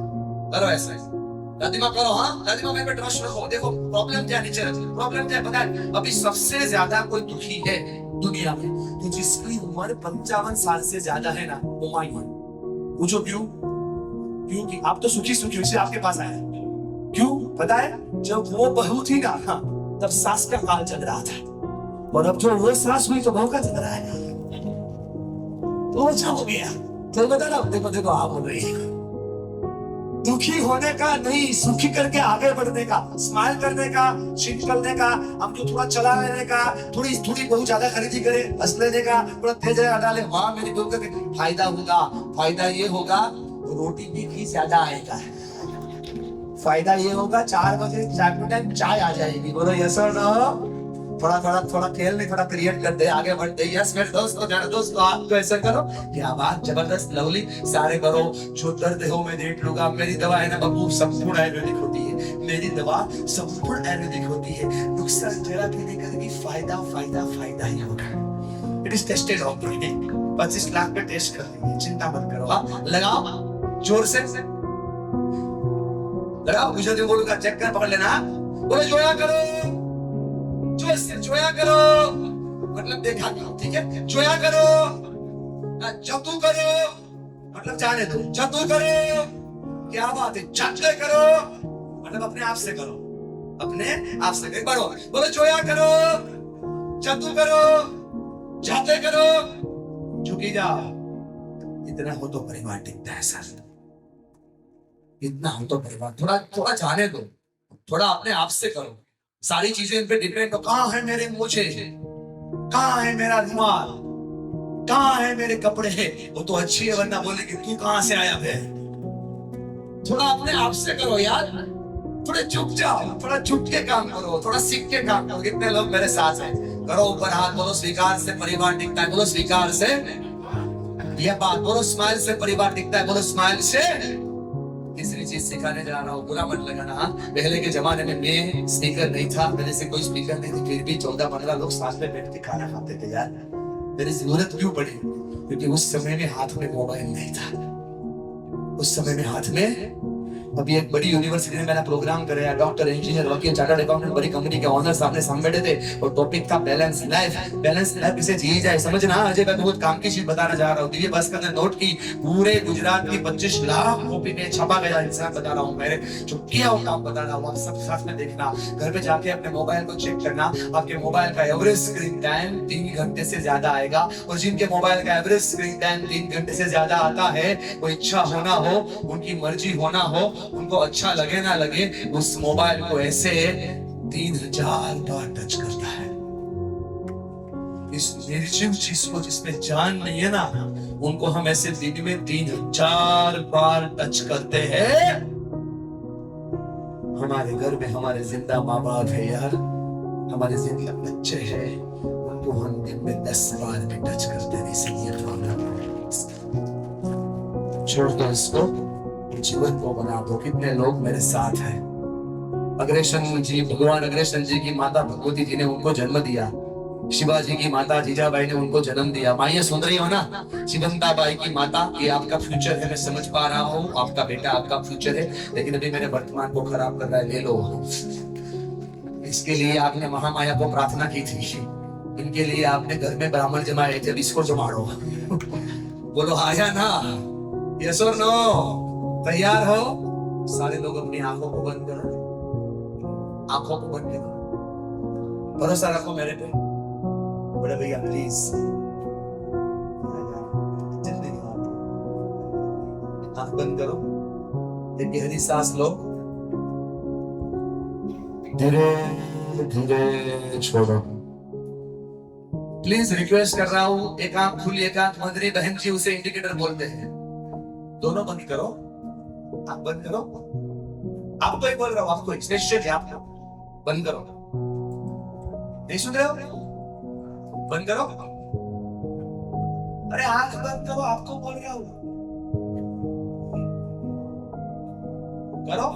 करो ऐसा। दादीमा करो, हाँ दादीमा मेरे पे ट्रस्ट रखो। देखो प्रॉब्लम क्या नीचे रखी, प्रॉब्लम क्या पता है? अभी सबसे ज्यादा कोई दुखी है दुनिया में तो जिसकी उम्र 55 साल से ज्यादा है ना, वो माई है। पूछो क्यों? क्योंकि आप तो सुखी सुखी से आपके पास आए। क्यों पता है? जब वो बहू थी ना, तब सास का काल चल रहा था, और अब जो वो सास हुई तो बहू का चल रहा है, तो अच्छा हो गया। चल बता रहा हूं, देखो देखो आप बोल रही है दुखी होने का नहीं, सुखी करके आगे बढ़ने का, स्माइल करने का, चिट करने का, हम जो थोड़ा चला लेने का, थोड़ी बहुत ज्यादा खरीदी करे, हंस लेने का, थोड़ा तेज डाले, वहां मेरी बहू का फायदा होगा। फायदा ये होगा रोटी भी ज्यादा आएगा। फायदा ये होगा 4 बजे चाय आ जाएगी। बोलो यस और नो? थोड़ा खेल नहीं, थोड़ा क्रिएट कर दे, आगे बढ़ते। यस मेरे दोस्तों, मेरे दोस्तों आपको ऐसा करो, क्या बात जबरदस्त लवली, सारे करो। जो दर्द हो मैं देख लूंगा, मेरी दवा है ना बबू, संपूर्ण आयुर्वेदिक होती है, मेरी दवा संपूर्ण आयुर्वेदिक होती है। नुकसान जरा भी नहीं करेगी, फायदा फायदा फायदा ही होगा। It is tested already, 25 lakh पे टेस्ट कर लेंगे, चिंता मत करो। हाँ लगाओ जोर से लगाओ, गुजराती बोलूंगा, चक्कर पकड़ लेना। बोले जोया करो, जोया करो, मतलब देखा करो, ठीक है? जोया करो, चतु करो, मतलब जाने दो, चतु करो, क्या बात है, चतुर करो, मतलब अपने आप से करो, अपने आप से करो। बोलो जोया करो, चतु करो, जाते करो, झुकी जाओ। इतना हो तो परिवार टिकता है सर, इतना हो तो परिवार। थोड़ा जाने दो, थोड़ा अपने आप से करो। सारी चीजें इन पे डिपेंड हो। कहाँ है मेरे मोछे, कहाँ है मेरा रुमाल, कहाँ है मेरे कपड़े? वो तो अच्छी है, वरना बोलेगी तू कहाँ से आया है। थोड़ा अपने आप से करो यार, थोड़े चुप जाओ, थोड़ा चुप के काम करो, थोड़ा सीख के काम करो। कितने लोग मेरे साथ हैं? करो ऊपर हाथ, बोलो स्वीकार से परिवार टिकता है, बोलो स्वीकार से। यह बात बोलो, स्माइल से परिवार टिकता है, बोलो स्माइल से। तीसरी चीज सिखाने जा रहा हूँ, बुरा मत लगाना। पहले के जमाने में मैं स्पीकर नहीं था, मेरे से कोई स्पीकर नहीं थी, फिर भी 14-15 लोग साथ में बैठ के खाना खाते थे यार। मेरी जरूरत क्यों पड़ी? क्योंकि उस समय में हाथ में मोबाइल नहीं था। उस समय में हाथ में, अभी एक बड़ी यूनिवर्सिटी में मैंने प्रोग्राम कराया, डॉक्टर, इंजीनियर, वकील, चार्टर्ड अकाउंटेंट, बड़ी कंपनी के ओनर सामने बैठे थे, और टॉपिक था बैलेंस लाइफ। बैलेंस लाइफ किसे जी जाए समझना। अजय मैं बहुत काम की चीज बताना जा रहा हूँ। दिव्य भास्कर ने नोट की, पूरे गुजरात की 25 लाख कॉपी में छपा गया इंसान बता रहा हूँ, मैंने जो किया वो काम बता रहा हूँ। आप सब साथ में देखना, घर पे जाके अपने मोबाइल को चेक करना। आपके मोबाइल का एवरेज स्क्रीन टाइम 3 घंटे से ज्यादा आएगा, और जिनके मोबाइल का एवरेज स्क्रीन टाइम 3 घंटे से ज्यादा आता है, वो इच्छा होना हो, उनकी मर्जी होना हो, उनको अच्छा लगे ना लगे, उस मोबाइल को ऐसे 3000 बार टच करता है। इस निर्जीव चीज को जिसमें जान नहीं है ना, उनको हम ऐसे दिन में 3000 बार टच करते हैं। हमारे घर में हमारे जिंदा माँ बाप है यार, हमारे जिंदा बच्चे हैं, उनको हम दिन में 10 बार भी टच करते नहीं। सही छोड़ दो इसको, जीवन को बना दो। कितने लोग मेरे साथ हैं? अग्रसेन जी, भगवान अग्रसेन जी की माता भगवती जी ने उनको जन्म दिया, शिवाजी की माता जीजाबाई ने उनको जन्म दिया। माइया सुन रही हो ना? शिवंताबाई की माता, ये आपका फ्यूचर है, मैं समझ पा रहा हूँ, आपका बेटा आपका फ्यूचर है, लेकिन अभी मेरे वर्तमान को खराब कर रहा है, ले लो। इसके लिए आपने महामाया को प्रार्थना की थी, इनके लिए आपने घर में ब्राह्मण जमाए थे, इसको जमाड़ो। बोलो हाँ या ना, यस और नो? तैयार हो? सारे लोग अपनी आंखों को बंद करो, आंखों को बंद करो, भरोसा रखो मेरे पे। बड़े भैया प्लीज जल्दी आंख बंद करो, एक गहरी सांस लो, धीरे धीरे छोड़ो। प्लीज रिक्वेस्ट कर रहा हूं, एक आंख खुली एक आंख बंद रही, बहन जी उसे इंडिकेटर बोलते हैं। दोनों बंद करो, आंख बंद करो। आपको ही बोल रहा हूं, आपको एक्सप्रेशन है, आपको बंद करो। नहीं सुन रहे हो? बंद करो। अरे आंख बंद करो, आपको बोल रहा हूं, करो।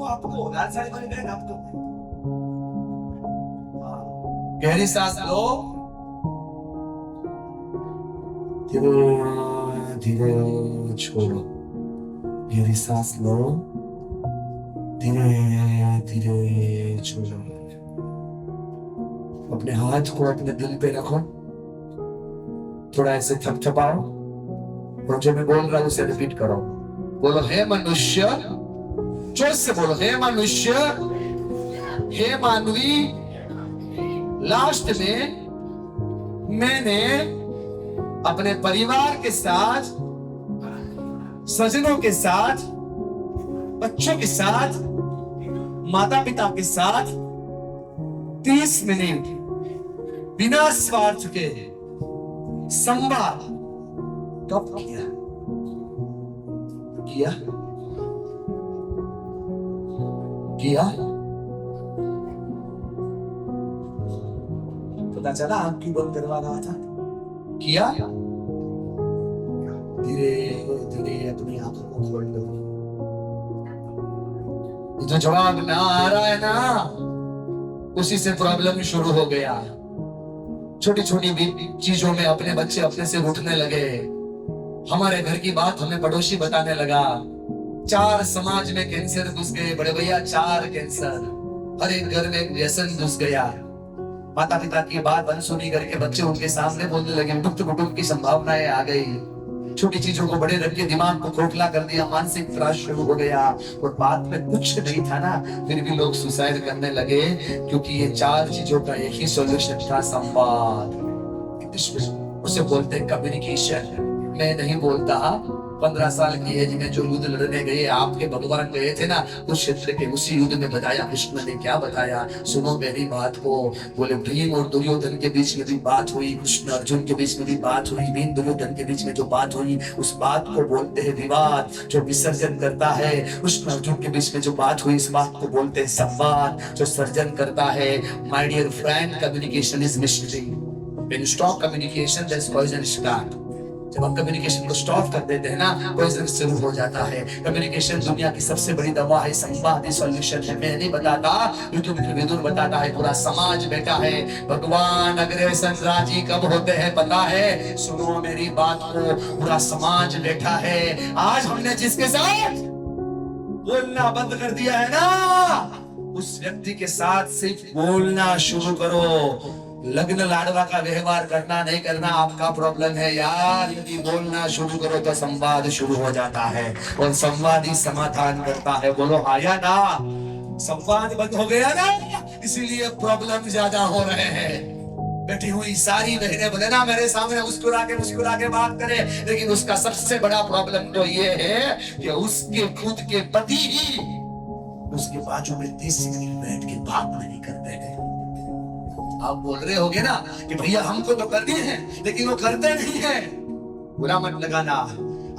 आपको लाल साड़ी वाली बहन, आपको गहरी सांस लो, धीरे धीरे छोड़ो। गहरी सांस लो, धीरे धीरे छोड़ो। अपने हाथ को अपने दिल पे रखो, थोड़ा ऐसे थपथपाओ, और जो मैं बोल रहा हूं उसे रिपीट करो। बोलो हे मनुष्य, जोर से बोलो, हे मनुष्य, हे मानवी, लास्ट में मैंने अपने परिवार के साथ, स्वजनों के साथ, बच्चों के साथ, माता पिता के साथ 30 मिनट बिना स्वार्थ के संवाद कब किया? पता चला आप क्यों बंद करवा रहा था? किया? धीरे धीरे अपनी आंखों को खोल दो। जो जवाब ना आ रहा है ना, उसी से प्रॉब्लम शुरू हो गया। छोटी छोटी चीजों में अपने बच्चे अपने से उठने लगे। हमारे घर की बात हमें पड़ोसी बताने लगा। 4 समाज में कैंसर घुस गए बड़े भैया, 4 कैंसर। हर एक घर में व्यसन घुस गया। माता पिता की बात अनसुनी करके बच्चे उनके सामने बोलने लगे। गुप्त कुटुंब की संभावनाएं आ गई। छोटी चीजों को बड़े रख के दिमाग को खोखला कर दिया, मानसिक त्रास शुरू हो गया। और बात में कुछ नहीं था ना, फिर भी लोग सुसाइड करने लगे, क्योंकि ये 4 चीजों का एक ही सॉल्यूशन था, संवाद। उसे बोलते हैं कम्युनिकेशन। मैं नहीं बोलता, 15 साल की एज में जो युद्ध लड़ने गए आपके भगवान गए थे ना, उस क्षेत्र के उसी युद्ध में बताया कृष्ण ने क्या बताया, सुनो मेरी बात को। बोले भीम और दुर्योधन के बीच में भी बात हुई, कृष्ण अर्जुन के बीच में भी बात हुई, भीम दुर्योधन के बीच में जो बात हुई उस बात को बोलते हैं विवाद। जो विसर्जन करता है, कृष्ण अर्जुन के बीच में जो बात हुई इस बात को बोलते हैं संवाद। जो सर्जन करता है, my dear friend, communication is mystery. When you stop communication there is poison start. जब हम कम्युनिकेशन को स्टॉप कर देते हैं ना, पॉइजन शुरू हो जाता है। कम्युनिकेशन दुनिया की सबसे बड़ी दवा है, संवाद ही सॉल्यूशन है। मैं नहीं बताता, विदुर बताता है, पूरा समाज बैठा है। भगवान अग्रसेन राजी कब होते हैं पता है? सुनो मेरी बात को, पूरा समाज बैठा है। आज हमने जिसके साथ बोलना बंद कर दिया है ना, उस व्यक्ति के साथ सिर्फ बोलना शुरू करो। लग्न लाडवा का व्यवहार करना नहीं करना आपका प्रॉब्लम है यार। यदि बोलना शुरू करो तो संवाद शुरू हो जाता है, और संवाद ही समाधान करता है। बोलो हाँ या ना? संवाद बंद हो गया ना, इसीलिए प्रॉब्लम ज्यादा हो रहे हैं। बैठी हुई सारी बहनें बोले ना मेरे सामने मुस्कुरा के बात करे, लेकिन उसका सबसे बड़ा प्रॉब्लम तो ये है कि उसके खुद के पति ही उसके बाजू में 30 मिनट बैठ के बात नहीं करते हैं। आप बोल रहे होगे ना कि भैया हमको तो करनी है, लेकिन वो करते नहीं है। बुरा मत लगाना,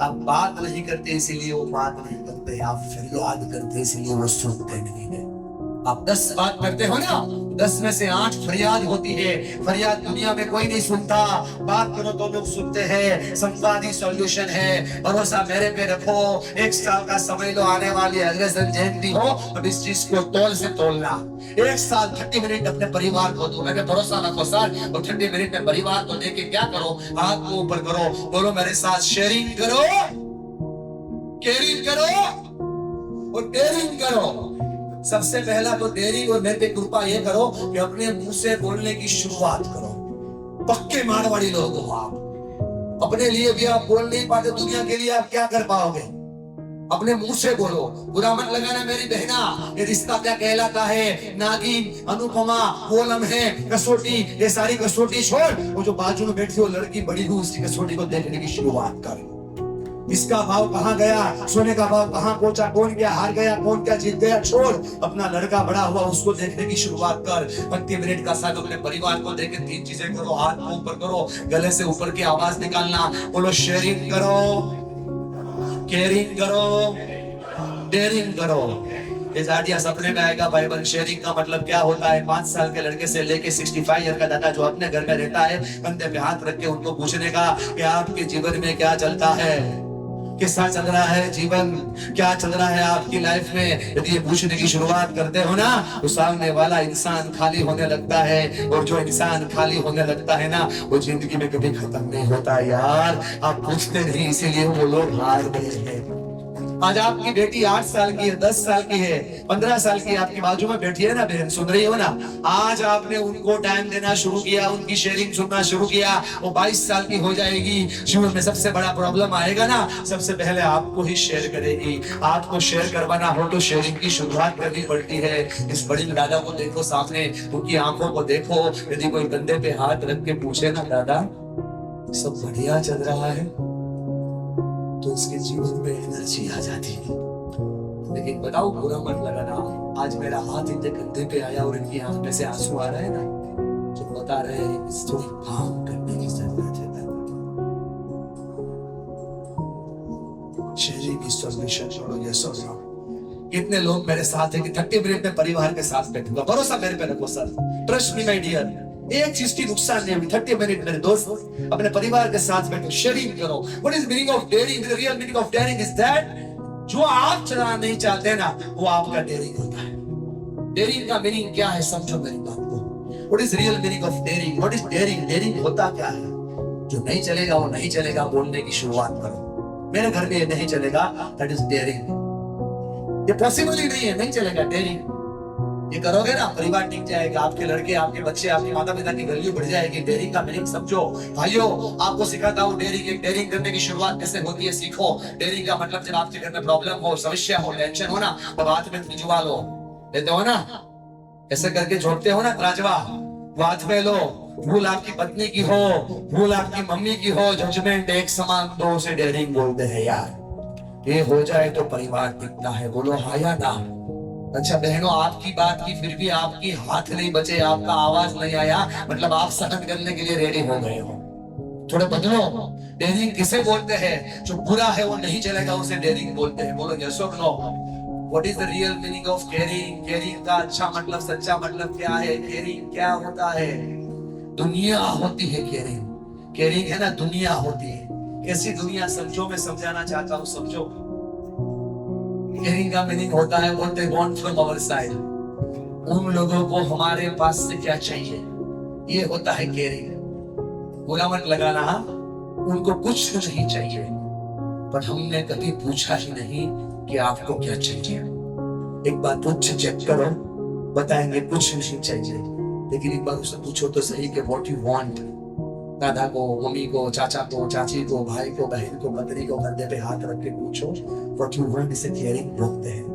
आप बात नहीं करते इसीलिए वो बात नहीं करते, आप फरियाद करते इसलिए वो सुनते नहीं है। आप 10 बात करते हो ना, 10 में से 8 फरियाद होती है। फरियाद दुनिया में कोई नहीं सुनता, बात करो तो लोग सुनते हैं। संवाद ही सॉल्यूशन है। भरोसा मेरे पे रखो। 1 साल का समय लो, आने वाली अग्रसेन जयंती हो, अब इस चीज को तौल से तोलना। 1 साल 30 मिनट अपने परिवार को दो। मैंने भरोसा रखो सर, और 30 मिनट में परिवार को लेके क्या करो, हाथ को ऊपर करो, बोलो मेरे साथ शेयरिंग करो, केयरिंग करो और डेयरिंग करो। सबसे पहला तो डेयरिंग और मेरे पे कृपा ये करो कि अपने मुंह से बोलने की शुरुआत करो। पक्के मारवाड़ी लोग हो आप। अपने लिए भी आप बोल नहीं पाते, दुनिया के लिए आप क्या कर पाओगे? अपने मुंह से बोलो। बुरा मत लगाना मेरी बहना, ये रिश्ता क्या कहलाता है, नागिन, अनुपमा, वो लम्हे, कसौटी, ये सारी कसौटी छोड़, वो जो बाजू में बैठी हो लड़की बड़ी हुई उसकी कसौटी को देखने की शुरुआत कर। इसका भाव कहाँ गया, सोने का भाव कहाँ पहुंचा, कौन क्या हार गया, कौन क्या जीत गया, छोड़। अपना लड़का बड़ा हुआ उसको देखने की शुरुआत कर। 25 मिनट का साथ अपने परिवार को देख के 3 चीजें करो। हाथ को ऊपर करो, गले से ऊपर की आवाज निकालना, बोलो शेयरिंग करो, केयरिंग करो, डेयरिंग करो। ये जाटिया सपने में आएगा बाइबल। शेयरिंग का मतलब क्या होता है? 5 साल के लड़के से लेके 65 ईयर का दादा जो अपने घर में रहता है, कंधे पे हाथ रख के उनको पूछने का कि आपके जीवन में क्या चलता है, कैसा चल रहा है जीवन, क्या चल रहा है आपकी लाइफ में। यदि ये पूछने की शुरुआत करते हो ना, तो सामने वाला इंसान खाली होने लगता है। और जो इंसान खाली होने लगता है ना, वो जिंदगी में कभी खत्म नहीं होता यार। आप पूछते नहीं, इसीलिए वो लोग हार गए हैं। आज आपकी बेटी 8 साल की है, 10 साल की है, 15 साल की है, आपकी बाजू में बैठी है ना बहन, सुन रही हो ना। आज आपने उनको टाइम देना शुरू किया, उनकी शेयरिंग सुनना शुरू किया, वो 22 साल की हो जाएगी। जीवन में सबसे बड़ा प्रॉब्लम आएगा ना, सबसे पहले आपको ही शेयर करेगी। आपको शेयर करवाना हो तो शेयरिंग की शुरुआत करनी पड़ती है। इस बड़ी दादा को देखो सामने, उनकी आंखों को देखो। यदि कोई कंधे पे हाथ रख के पूछे ना, दादा सब बढ़िया चल रहा है, तो उसके जीवन में एनर्जी आ जाती है। लेकिन बताओ, बुरा मन लगाना, आज मेरा हाथ इनके कंधे पे आया और इनकी आंख में से आंसू आ रहे हैं ना, जो बता रहे हैं इस थोड़ी काम करने की जरूरत है। शेयरिंग की सॉल्यूशन छोड़ो, ये सोचो कितने लोग मेरे साथ है कि 30 मिनट में परिवार के साथ बैठूंगा। भरोसा मेरे पे रखो sir, trust me my dear, एक चीज की नुकसान नहीं होगी। 30 मिनट मेरे दोस्त अपने परिवार के साथ बैठो, शेयरिंग करो। What is meaning of daring? The real meaning of daring is that जो आप चलाना नहीं चाहते ना, वो आपका डेयरिंग होता है। डेयरिंग का मीनिंग क्या है, समझो मेरी बात को। What is real meaning of daring? What is daring? Daring होता क्या है? जो नहीं चलेगा वो नहीं चलेगा बोलने की शुरुआत करो। मेरे घर में ये नहीं चलेगा, दैट इज डेयरिंग। ये पॉसिबल ही नहीं है, नहीं चलेगा, डेयरिंग। ये करोगे ना, परिवार टिक जाएगा, आपके लड़के, आपके बच्चे, आपके माता पिता की वैल्यू बढ़ जाएगी। डेयरिंग का मीनिंग समझो भाइयों। आपको सिखाता हूँ डेयरिंग करने की शुरुआत कैसे होती है, सीखो। डेयरिंग का मतलब जब आपके घर में प्रॉब्लम हो, समस्या हो, टेंशन हो ना, तब हाथ में भिजवा लो, लेते हो ना, ऐसे करके जोड़ते हो ना राजवा, हाथ में लो। भूल आपकी पत्नी की हो, भूल आपकी मम्मी की हो, जजमेंट एक समान, तो उसे डेयरिंग बोलते हैं यार। ये हो जाए तो परिवार टिकता है। बोलो हाँ या ना? अच्छा बहनों, आपकी बात की फिर भी आपकी हाथ नहीं बचे, आपका आवाज नहीं आया, मतलब आप सहन करने के लिए रेडी हो गए हो। थोड़े बदलो। डेयरिंग किसे बोलते हैं? जो बुरा है वो नहीं चलेगा, उसे डेयरिंग बोलते हैं। बोलो यस और no? What is the real meaning of caring? Caring का अच्छा मतलब, सच्चा मतलब क्या है? केयरिंग क्या होता है? दुनिया होती है केयरिंग। केयरिंग है ना, दुनिया होती है। कैसी दुनिया? समझो, मैं समझाना चाहता हूँ, समझो। केयरिंग का मीनिंग होता है what they want from our side. उन लोगों को हमारे पास से क्या चाहिए, ये होता है केयरिंग। बुरा मत लगाना, उनको कुछ नहीं चाहिए, पर हमने कभी पूछा ही नहीं कि आपको क्या चाहिए। एक बार पूछ चेक करो, बताएंगे कुछ नहीं चाहिए। लेकिन एक बार उससे पूछो तो सही कि व्हाट यू वांट। दादा को, मम्मी को, चाचा को, चाची को, भाई को, बहन को, पत्नी को कंधे पे हाथ रख के पूछो व्हाट यू वांट। इसे केयरिंग बोलते हैं।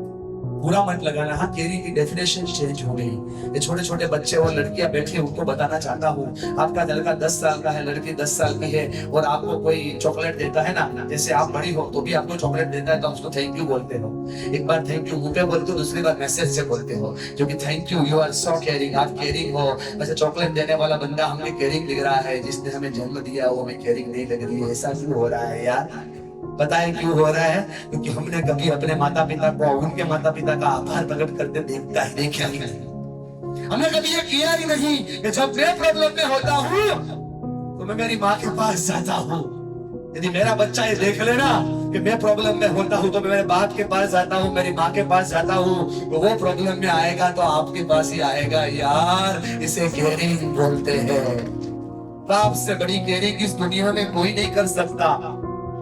बुरा मत लगाना, हाँ केयरिंग की डेफिनेशन चेंज हो गई। ये छोटे छोटे बच्चे और लड़कियां बैठे, उनको बताना चाहता हूँ। आपका लड़का 10 साल का है, लड़की 10 साल की है, और आपको कोई चॉकलेट देता है ना, जैसे आप बड़ी हो तो भी आपको चॉकलेट देता है, तो उसको थैंक यू बोलते हो। एक बार थैंक यू मुंह पे बोलते हो, दूसरी बार मैसेज से बोलते हो, जो कि thank you, you are so caring, आप केयरिंग हो। वैसे चॉकलेट देने वाला बंदा हमें केयरिंग लग रहा है, जिसने हमें जन्म दिया वो हमें केयरिंग नहीं लग रही है। ऐसा क्यों हो रहा है यार? बताएं क्यों हो रहा है? क्योंकि हमने कभी अपने माता पिता को, उनके माता पिता का आभार प्रकट करते देखता ही नहीं, क्या नहीं। हमने कभी ये किया ही नहीं कि जब मैं प्रॉब्लम में होता हूँ तो मैं मेरी माँ के पास जाता हूँ। यदि मेरा बच्चा ये देख लेना कि मैं प्रॉब्लम में होता हूँ तो मैं मेरे बाप के पास जाता हूँ, मेरी माँ के पास जाता हूँ, तो वो प्रॉब्लम में आएगा तो आपके पास ही आएगा यार। इसे केयरिंग बोलते हैं। बाप से बड़ी केयरिंग इस दुनिया में कोई नहीं कर सकता।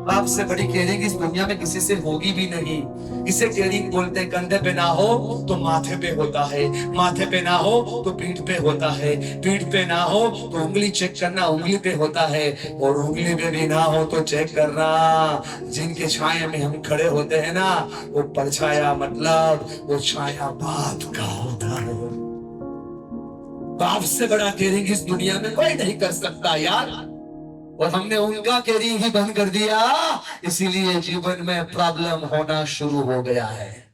बाप से बड़ी केयरिंग इस दुनिया में किसी से होगी भी नहीं। इसे केयरिंग बोलते हैं। कंधे पे ना हो तो माथे पे होता है, माथे पे ना हो तो पीठ पे होता है, पीठ पे ना हो तो उंगली चेक करना उंगली पे होता है, और उंगली पे भी ना हो तो चेक करना। जिनके छाया में हम खड़े होते हैं ना, वो परछाया मतलब वो छाया बात का होता है। बाप से बड़ा केयरिंग इस दुनिया में कोई नहीं कर सकता यार। और हमने उनका केयरिंग ही बंद कर दिया, इसीलिए जीवन में प्रॉब्लम होना शुरू हो गया है।